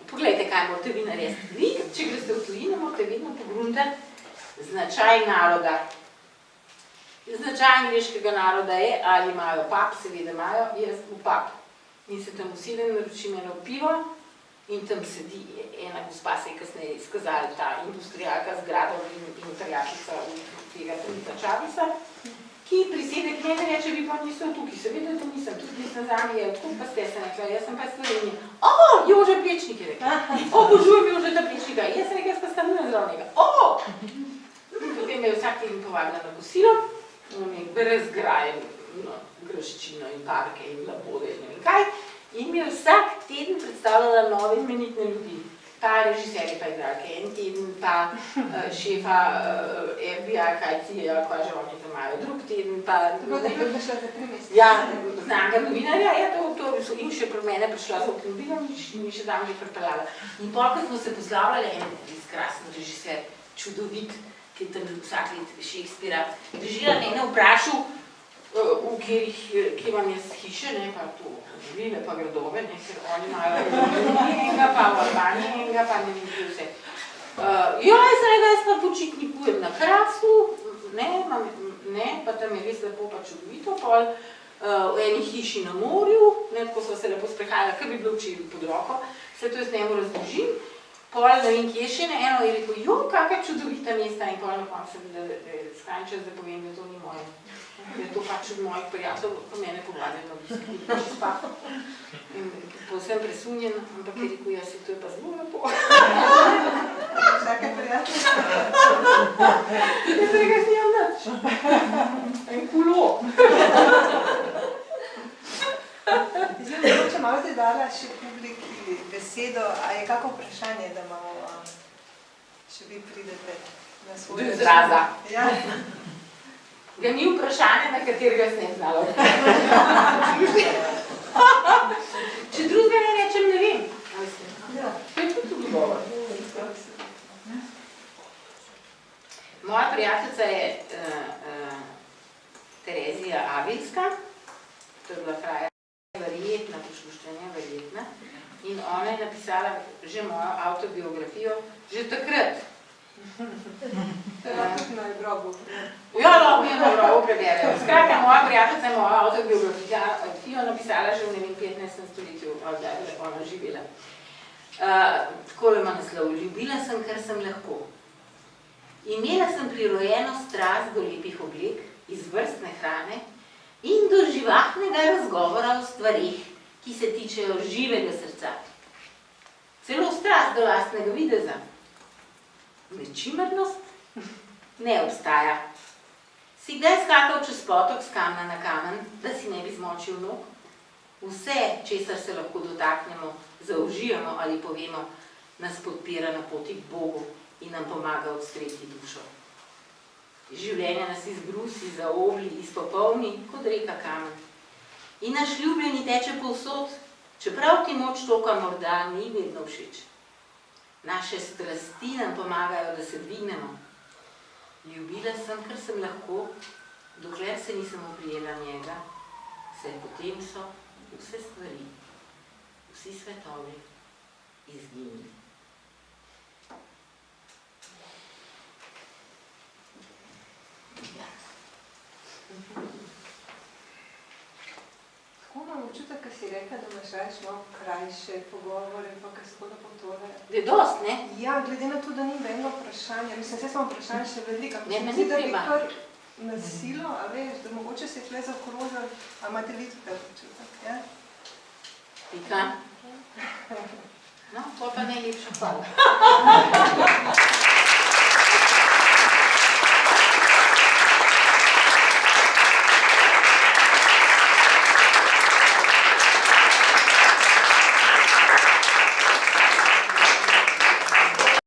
poglejte, kaj morate vi narediti. Vi, če greste v tujino, morate vedno pogruntati značaj naroda. Značaj angliškega naroda je, ali imajo pub, seveda imajo, jaz v pub. In se tam usedem, naročim eno pivo in tam sedi ena gospa, se je kasneje izkazala, ta industrijalka z gradov in prijateljica tega Trinita Čavisa, ki prisede k meni in reče, vi pa niste tukaj, seveda to nisem, tudi nisem zami, je, odkud pa ste se rekla, jaz sem pa iz Slovenije. O, Jože Plečnik je rekla, obožujem Jožeta Plečnika, jaz sem rekla, jaz pa stanujem zraven njega. O! Potem me je vsak teden povabila na kosilo, brez graje, graščino in parke in labode in ne vem kaj, in mi je vsak teden predstavljala nove imenitne ljudi. Pa režiserji, pa igralke, en teden pa šefa FBI, kaj ti je, kaj že oni tam imajo, drug teden pa... Tako da je šla za 3 mesece. Ja, znanga novinarja, ja, to in še pri mene prišla z avtomobilom in mi še tam že pripeljala. In pol, ko smo se poslavljali, en izkrasen režiser, čudovit, ki je tam vsak let Shakespearea, režira mene vprašal, v kjer imam jaz hiše, ne, pa to vile pa gradove, ne, ker oni imajo enega, pa v Albaniji enega, pa ne vem vse. Ja, jaz sem rekla, jaz pa počitnikujem na Krasu, ne, pa tam je res lepo pa čudovito, pol v eni hiši na morju, ne, tako so se lepo sprehajali, kar bi bilo včeraj pod roko, vse to jaz njemu razložim, pol ne vem, kje še ne, eno je rekel, jo, kakva čudovita mesta, in pol na koncu sem, da skrajni čas, da povem, da to ni moje. Da je to pač od mojih prijatelj, ko mene povabili na obisk, čisto pa. In povsem presunjen, ampak je rekel, ja, se to je pa zelo lepo. Vsake prijatelj. Jaz tega snimam nič. En kulo. Zdaj, mogoče malo zdaj dala še publiki besedo, a je kako vprašanje, da malo še vi pridete na svoj do izraza. Ja. Ga ni vprašanje, na katerega se ne znalo. Če drugega ne rečem, ne vem. Ja. To je tudi govor. Moja prijateljica je Terezija Avilska, to je bila fraja verjetna, posluščanja verjetna, in ona je napisala že mojo avtobiografijo že takrat. Tudi na grobu. Ja, lahko je na grobu preberejo. Skratka, moja prijateljica je mojo avtobiografijo napisala že v 15. stoletju, da je ona živela. Takole ima naslov, ljubila sem, kar sem lahko. Imela sem prirojeno strast do lepih oblek, izvrstne hrane in do živahnega razgovora o stvarih, ki se tičejo živega srca. Celo strast do lastnega videza. Nečimrnost ne obstaja. Si kdaj skakal čez potok s kamna na kamen, da si ne bi zmočil nog? Vse, česar se lahko dotaknemo, zaužijemo ali povemo, nas podpira na poti k Bogu in nam pomaga odstreti dušo. Življenje nas izbrusi, zaobli, izpopolni, kot reka kamen. In naš ljubljeni teče povsod, čeprav ti moč toka morda ni vedno všeč. Naše strasti nam pomagajo, da se dvignemo. Ljubila sem, kar sem lahko, dokler se nisem oprijela njega, saj potem so vse stvari, vsi svetovi izginili. Tako imam občutek, ko si rekla, da imaš rajš malo krajše pogovore, pa kar skoda po tole. Je dost, ne? Ja, glede na to, da ni benga vprašanja, mislim, vse smo vprašanje še veliko. Ne, me ni treba. na silo, a veš, da mogoče se je tle zaokrožil, a imate vi tudi tak občutek, ja? Pika. No, to pa najlepša hvala.